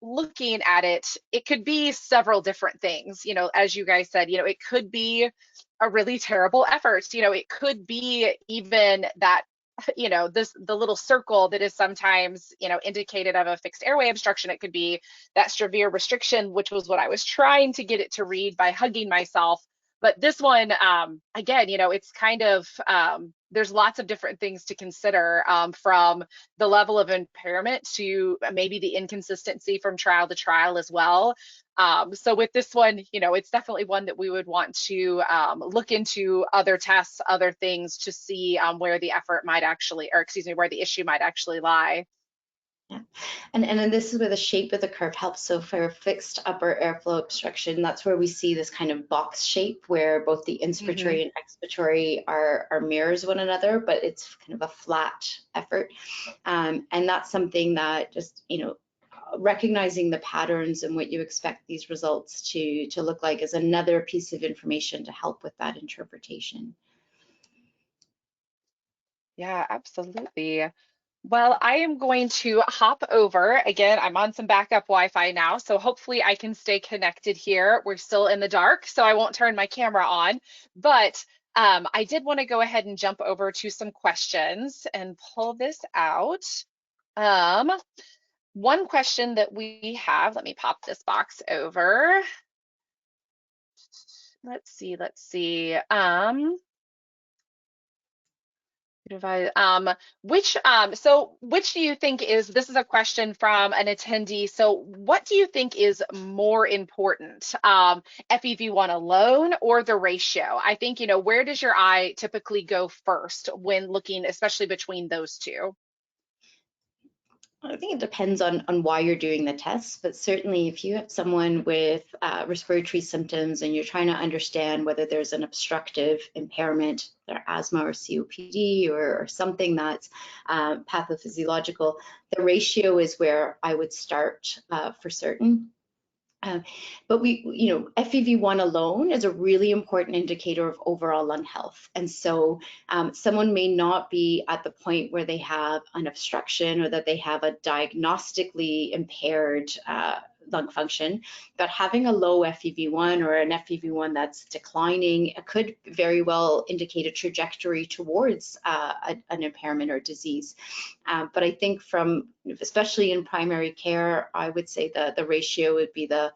looking at it, it could be several different things. As you guys said, it could be a really terrible effort. It could be even that the little circle that is sometimes indicated of a fixed airway obstruction. It could be that severe restriction, which was what I was trying to get it to read by hugging myself. But this one, again, it's kind of there's lots of different things to consider, from the level of impairment to maybe the inconsistency from trial to trial as well. So with this one, it's definitely one that we would want to look into other tests, other things to see where the effort might actually, or excuse me, where the issue might actually lie. Yeah, and then this is where the shape of the curve helps. So for fixed upper airflow obstruction, that's where we see this kind of box shape where both the inspiratory and expiratory are mirrors one another, but it's kind of a flat effort. And that's something that just, recognizing the patterns and what you expect these results to look like is another piece of information to help with that interpretation. Yeah, absolutely. Well, I am going to hop over. Again, I'm on some backup Wi-Fi now, so hopefully I can stay connected here. We're still in the dark, so I won't turn my camera on. But I did want to go ahead and jump over to some questions and pull this out. One question that we have, let me pop this box over. Let's see. Which do you think is, this is a question from an attendee, so what do you think is more important, FEV1 alone or the ratio? I think, where does your eye typically go first when looking, especially between those two? I think it depends on why you're doing the test, but certainly if you have someone with respiratory symptoms and you're trying to understand whether there's an obstructive impairment, their asthma or COPD or something that's pathophysiological, the ratio is where I would start for certain. But FEV1 alone is a really important indicator of overall lung health. And so someone may not be at the point where they have an obstruction or that they have a diagnostically impaired lung function, but having a low FEV1 or an FEV1 that's declining could very well indicate a trajectory towards an impairment or disease. But I think especially in primary care, I would say the ratio would be the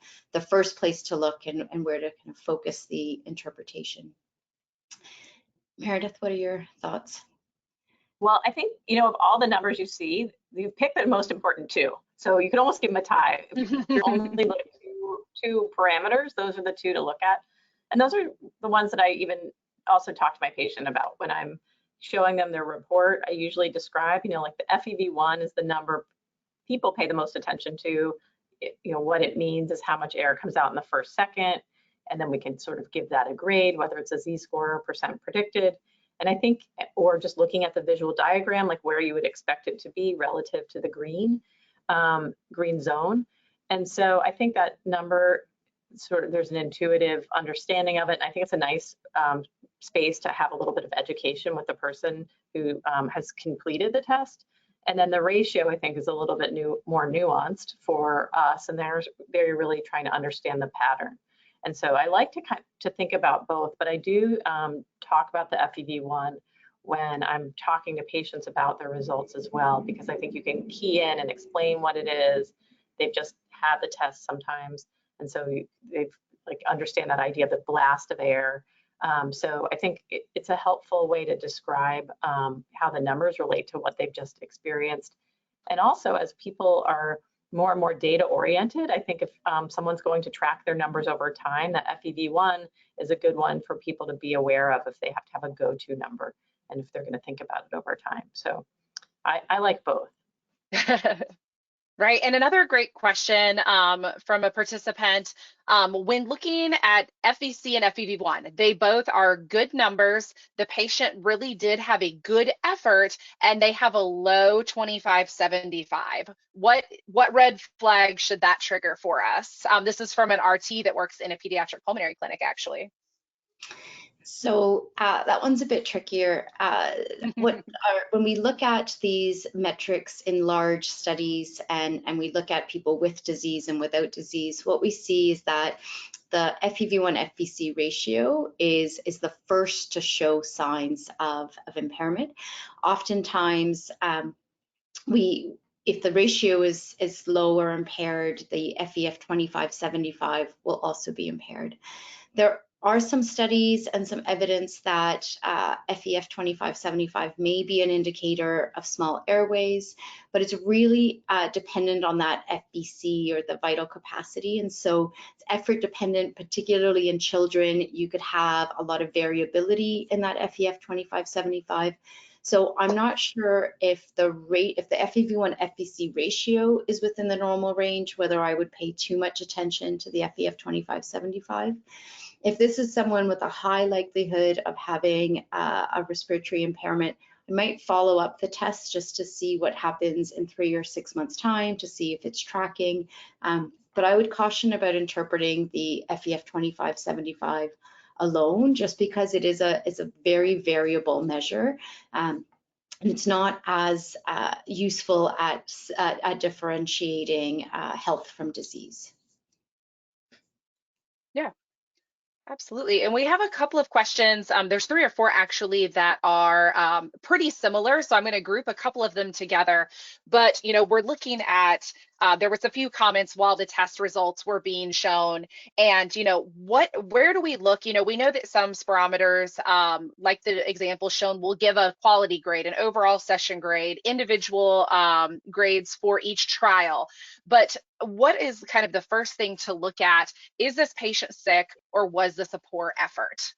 first place to look and where to kind of focus the interpretation. Meredith, what are your thoughts? Well, I think, of all the numbers you see, you've picked the most important two. So you can almost give them a tie. If you're only looking at two parameters, those are the two to look at. And those are the ones that I even also talk to my patient about when I'm showing them their report. I usually describe, like the FEV1 is the number people pay the most attention to. What it means is how much air comes out in the first second. And then we can sort of give that a grade, whether it's a Z-score or percent predicted. And I think, or just looking at the visual diagram, like where you would expect it to be relative to the green zone. And so I think that number there's an intuitive understanding of it. And I think it's a nice space to have a little bit of education with the person who has completed the test. And then the ratio, I think, is a little bit more nuanced for us. And they're really trying to understand the pattern. And so I like to think about both, but I do talk about the FEV1 when I'm talking to patients about their results as well, because I think you can key in and explain what it is. They've just had the test sometimes, and so they've understand that idea of the blast of air. So I think it's a helpful way to describe how the numbers relate to what they've just experienced. And also, as people are more and more data oriented, I think if someone's going to track their numbers over time, that FEV1 is a good one for people to be aware of if they have to have a go-to number and if they're going to think about it over time. So I like both. Right. And another great question from a participant, when looking at FVC and FEV1, they both are good numbers. The patient really did have a good effort and they have a low 25/75. What red flag should that trigger for us? This is from an RT that works in a pediatric pulmonary clinic, actually. So that one's a bit trickier. When we look at these metrics in large studies and we look at people with disease and without disease, what we see is that the FEV1 FVC ratio is the first to show signs of impairment. Oftentimes, if the ratio is low or impaired, the FEF 25/75 will also be impaired. There are some studies and some evidence that FEF 25/75 may be an indicator of small airways, but it's really dependent on that FVC or the vital capacity. And so it's effort dependent, particularly in children. You could have a lot of variability in that FEF 25/75. So I'm not sure if the FEV1 FVC ratio is within the normal range, whether I would pay too much attention to the FEF 25/75. If this is someone with a high likelihood of having a respiratory impairment, I might follow up the test just to see what happens in 3 or 6 months' time to see if it's tracking. But I would caution about interpreting the FEF 25/75 alone, just because it is a very variable measure. And it's not as useful at differentiating health from disease. Yeah. Absolutely. And we have a couple of questions. There's 3 or 4 actually that are pretty similar. So I'm going to group a couple of them together. But, we're looking at there was a few comments while the test results were being shown. And, where do we look? We know that some spirometers, like the example shown, will give a quality grade, an overall session grade, individual grades for each trial. But what is kind of the first thing to look at? Is this patient sick, or was this a poor effort?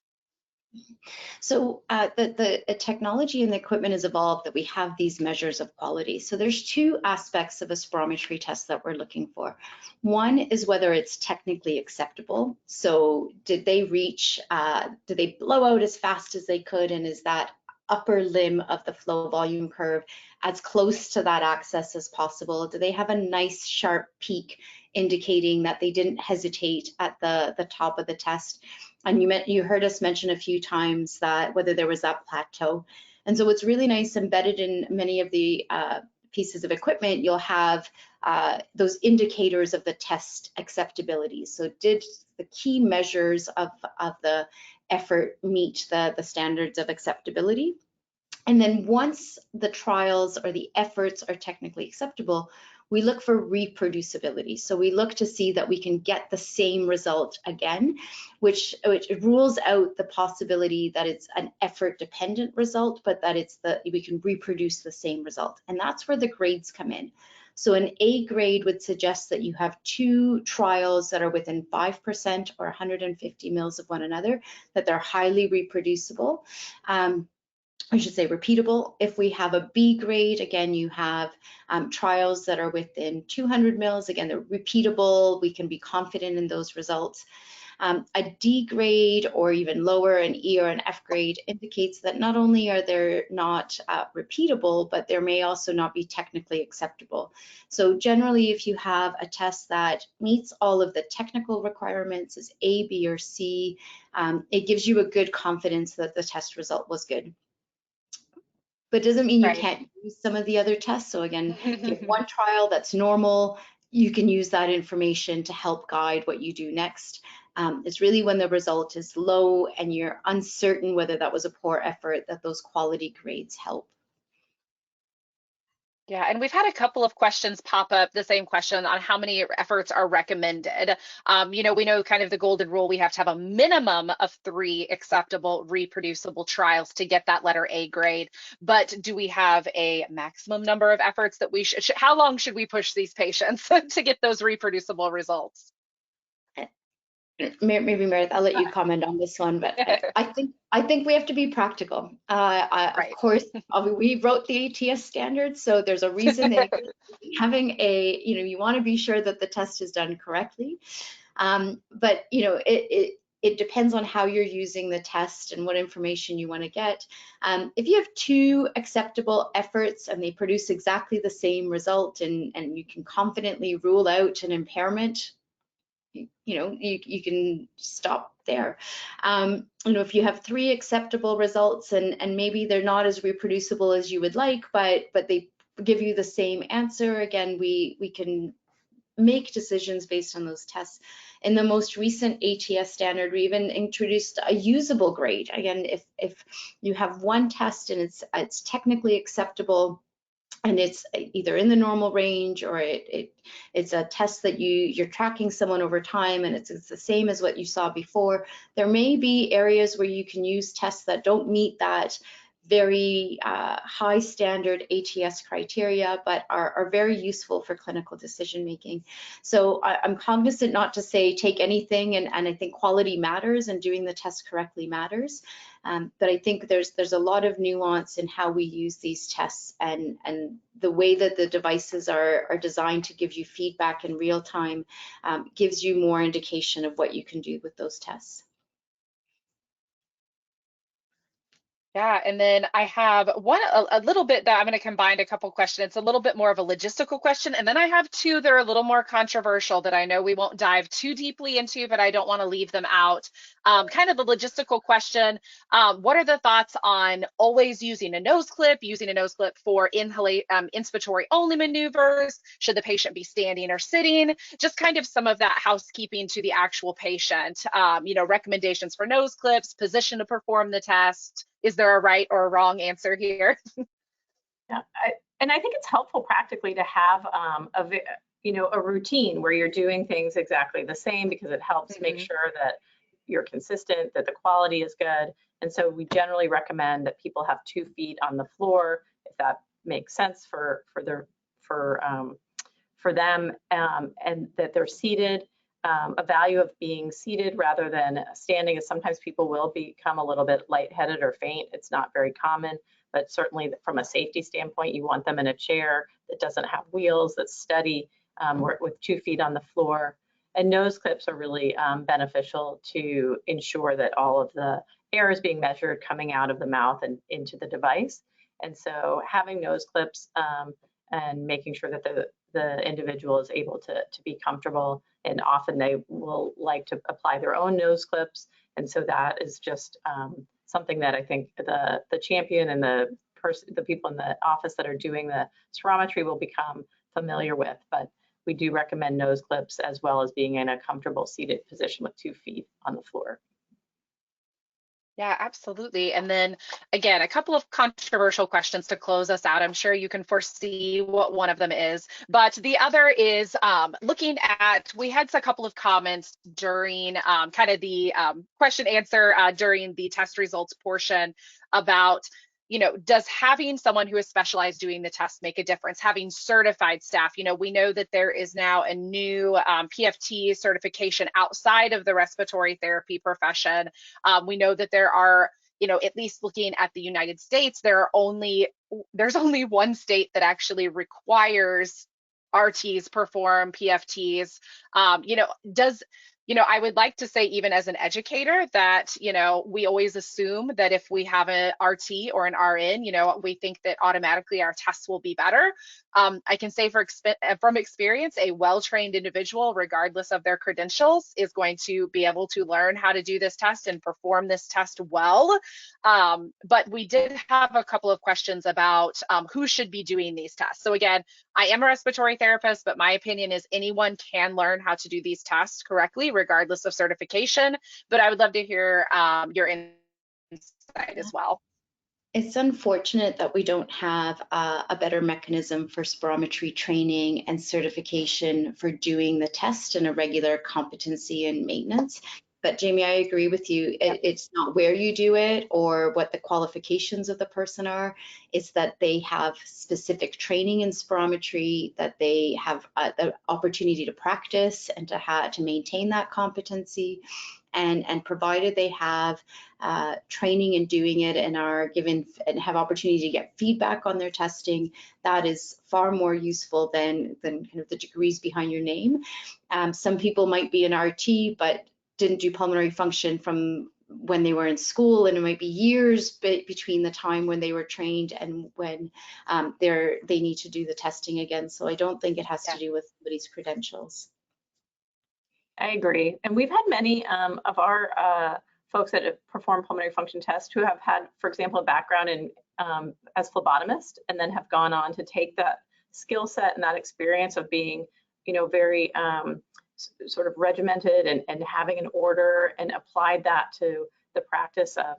So the technology and the equipment has evolved that we have these measures of quality. So there's two aspects of a spirometry test that we're looking for. One is whether it's technically acceptable. So did they did they blow out as fast as they could, and is that upper limb of the flow volume curve as close to that access as possible? Do they have a nice sharp peak indicating that they didn't hesitate at the top of the test? And you heard us mention a few times that whether there was that plateau. And so what's really nice, embedded in many of the pieces of equipment, you'll have those indicators of the test acceptability. So did the key measures of the effort meet the standards of acceptability? And then once the trials or the efforts are technically acceptable, we look for reproducibility. So we look to see that we can get the same result again, which rules out the possibility that it's an effort dependent result, but that we can reproduce the same result. And that's where the grades come in. So an A grade would suggest that you have two trials that are within 5% or 150 mils of one another, that they're highly reproducible. I should say repeatable. If we have a B grade, again, you have trials that are within 200 mils. Again, they're repeatable. We can be confident in those results. A D grade or even lower, an E or an F grade, indicates that not only are they not repeatable, but there may also not be technically acceptable. So generally, if you have a test that meets all of the technical requirements as A, B, or C, it gives you a good confidence that the test result was good. But it doesn't mean you can't use some of the other tests. So again, if you have one trial that's normal, you can use that information to help guide what you do next. It's really when the result is low and you're uncertain whether that was a poor effort that those quality grades help. Yeah, and we've had a couple of questions pop up, the same question on how many efforts are recommended. We know kind of the golden rule, we have to have a minimum of 3 acceptable, reproducible trials to get that letter A grade. But do we have a maximum number of efforts that we should, how long should we push these patients to get those reproducible results? Maybe Meredith, I'll let you comment on this one, but I think we have to be practical. Of course, we wrote the ATS standards, so there's a reason that having you want to be sure that the test is done correctly. But it depends on how you're using the test and what information you want to get. If you have 2 acceptable efforts and they produce exactly the same result, and you can confidently rule out an impairment, you can stop there. If you have 3 acceptable results and maybe they're not as reproducible as you would like, but they give you the same answer, again, we can make decisions based on those tests. In the most recent ATS standard, we even introduced a usable grade. Again, if you have one test and it's technically acceptable, and it's either in the normal range or it's a test that you're tracking someone over time and it's the same as what you saw before, there may be areas where you can use tests that don't meet that very high standard ATS criteria, but are very useful for clinical decision making. So I'm cognizant not to say take anything, and I think quality matters and doing the test correctly matters. But I think there's a lot of nuance in how we use these tests, and the way that the devices are designed to give you feedback in real time gives you more indication of what you can do with those tests. Yeah, and then I have a little bit that I'm going to combine a couple questions. It's a little bit more of a logistical question, and then I have 2 that are a little more controversial that I know we won't dive too deeply into, but I don't want to leave them out. Kind of the logistical question, what are the thoughts on always using a nose clip for inspiratory only maneuvers? Should the patient be standing or sitting? Just kind of some of that housekeeping to the actual patient. Recommendations for nose clips, position to perform the test. Is there a right or a wrong answer here? Yeah, and I think it's helpful practically to have a routine where you're doing things exactly the same, because it helps make sure that you're consistent, that the quality is good. And so we generally recommend that people have 2 feet on the floor, if that makes sense for them, and that they're seated. A value of being seated rather than standing is sometimes people will become a little bit lightheaded or faint. It's not very common, but certainly from a safety standpoint, you want them in a chair that doesn't have wheels, that's steady, with 2 feet on the floor. And nose clips are really beneficial to ensure that all of the air is being measured coming out of the mouth and into the device. And so having nose clips and making sure that the individual is able to be comfortable, and often they will like to apply their own nose clips. And so that is just something that I think the champion and the people in the office that are doing the spirometry will become familiar with. But we do recommend nose clips, as well as being in a comfortable seated position with 2 feet on the floor. Yeah, absolutely. And then again, a couple of controversial questions to close us out. I'm sure you can foresee what one of them is, but the other is looking at, we had a couple of comments during kind of the question answer during the test results portion about, does having someone who is specialized doing the test make a difference? Having certified staff, we know that there is now a new PFT certification outside of the respiratory therapy profession. We know that there are, at least looking at the United States, there's only one state that actually requires RTs perform PFTs. I would like to say, even as an educator, that, we always assume that if we have an RT or an RN, we think that automatically our tests will be better. I can say from experience, a well-trained individual, regardless of their credentials, is going to be able to learn how to do this test and perform this test well. But we did have a couple of questions about who should be doing these tests. So again, I am a respiratory therapist, but my opinion is anyone can learn how to do these tests correctly, regardless of certification. But I would love to hear your insight as well. It's unfortunate that we don't have a better mechanism for spirometry training and certification for doing the test and a regular competency and maintenance. But Jamie, I agree with you. It's not where you do it or what the qualifications of the person are. It's that they have specific training in spirometry, that they have the opportunity to practice and to maintain that competency. And provided they have training in doing it and are given and have opportunity to get feedback on their testing, that is far more useful than kind of the degrees behind your name. Some people might be an RT, but didn't do pulmonary function from when they were in school, and it might be years between the time when they were trained and when they need to do the testing again. So I don't think it has to do with somebody's credentials. I agree. And we've had many of our folks that have performed pulmonary function tests who have had, for example, a background in as phlebotomist, and then have gone on to take that skill set and that experience of being, very sort of regimented and having an order, and applied that to the practice of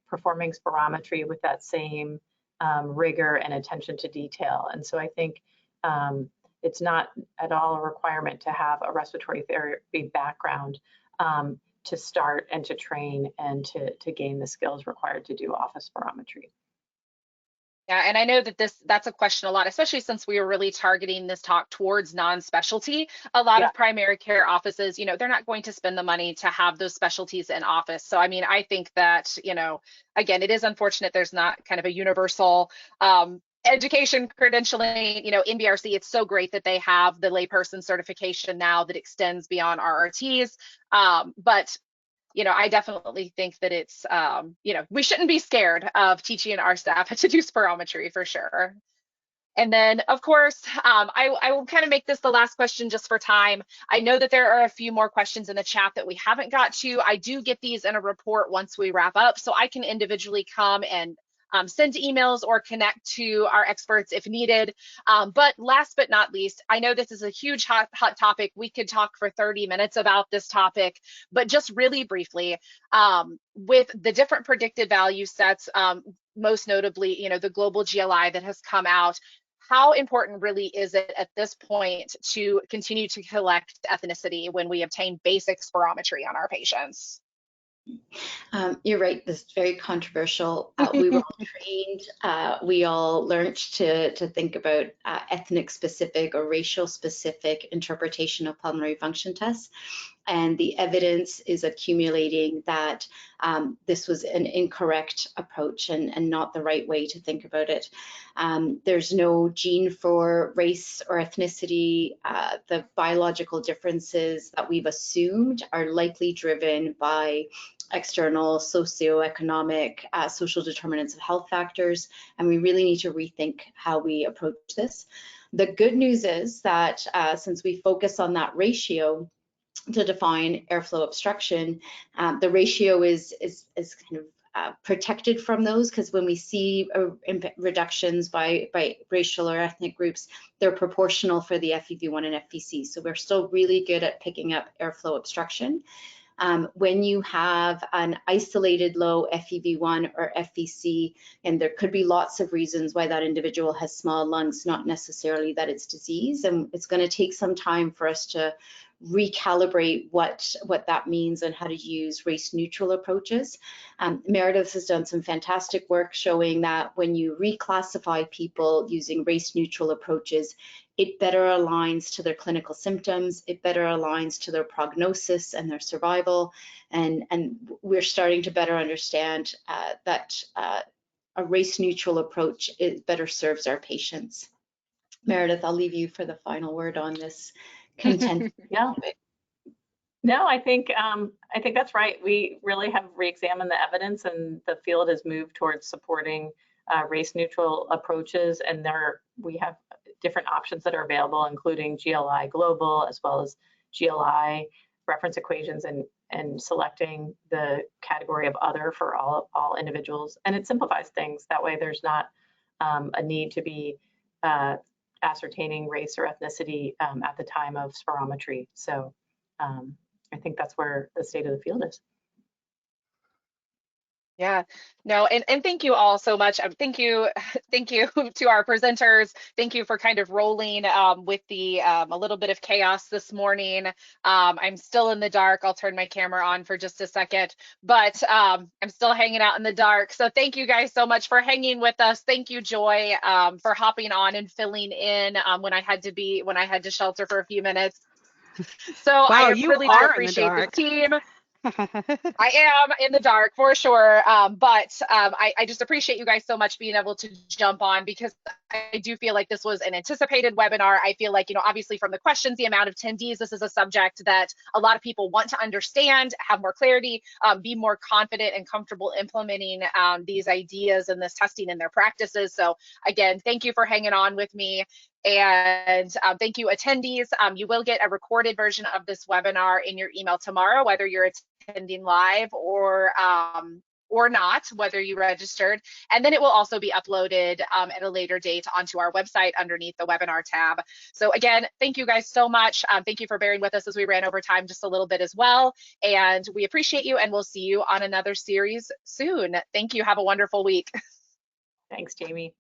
performing spirometry with that same rigor and attention to detail. And so I think it's not at all a requirement to have a respiratory therapy background to start and to train and to gain the skills required to do office spirometry. Yeah, and I know that that's a question a lot, especially since we were really targeting this talk towards non-specialty. A lot of primary care offices, they're not going to spend the money to have those specialties in office. So, I mean, I think that, again, it is unfortunate there's not kind of a universal education credentialing, in BRC. It's so great that they have the layperson certification now that extends beyond RRTs. But I definitely think that it's, we shouldn't be scared of teaching our staff to do spirometry, for sure. And then, of course, I will kind of make this the last question just for time. I know that there are a few more questions in the chat that we haven't got to. I do get these in a report once we wrap up, so I can individually come and send emails or connect to our experts if needed. But last but not least, I know this is a huge hot topic. We could talk for 30 minutes about this topic, but just really briefly, with the different predicted value sets, most notably, the global GLI that has come out, how important really is it at this point to continue to collect ethnicity when we obtain basic spirometry on our patients? You're right, this is very controversial. We were all trained, we all learned to think about ethnic specific or racial specific interpretation of pulmonary function tests. And the evidence is accumulating that this was an incorrect approach and not the right way to think about it. There's no gene for race or ethnicity. The biological differences that we've assumed are likely driven by external socioeconomic, social determinants of health factors, and we really need to rethink how we approach this. The good news is that since we focus on that ratio to define airflow obstruction, the ratio is kind of protected from those, because when we see reductions by racial or ethnic groups, they're proportional for the FEV1 and FVC. So we're still really good at picking up airflow obstruction. When you have an isolated low FEV1 or FVC, and there could be lots of reasons why that individual has small lungs, not necessarily that it's disease, and it's going to take some time for us to recalibrate what that means and how to use race neutral approaches. Meredith has done some fantastic work showing that when you reclassify people using race neutral approaches, it better aligns to their clinical symptoms, it better aligns to their prognosis and their survival, and we're starting to better understand that a race neutral approach better serves our patients. Meredith, I'll leave you for the final word on this content. Yeah. No, I think that's right. We really have re-examined the evidence, and the field has moved towards supporting race neutral approaches, and we have different options that are available, including GLI global as well as GLI reference equations, and selecting the category of other for all individuals. And it simplifies things. That way there's not a need to be ascertaining race or ethnicity at the time of spirometry. So I think that's where the state of the field is. Yeah, no, and thank you all so much. Thank you to our presenters. Thank you for kind of rolling with the a little bit of chaos this morning. I'm still in the dark. I'll turn my camera on for just a second, but I'm still hanging out in the dark. So thank you guys so much for hanging with us. Thank you, Joy, for hopping on and filling in when I had to shelter for a few minutes. So Wow, I you really are do in the appreciate the dark. team. I am in the dark for sure, but I just appreciate you guys so much being able to jump on, because I do feel like this was an anticipated webinar. I feel like, obviously from the questions, the amount of attendees, this is a subject that a lot of people want to understand, have more clarity, be more confident and comfortable implementing these ideas and this testing in their practices. So again, thank you for hanging on with me. And thank you, attendees. You will get a recorded version of this webinar in your email tomorrow, whether you're attending live or not, whether you registered. And then it will also be uploaded at a later date onto our website underneath the webinar tab. So again, thank you guys so much. Thank you for bearing with us as we ran over time just a little bit as well. And we appreciate you, and we'll see you on another series soon. Thank you. Have a wonderful week. Thanks, Jamie.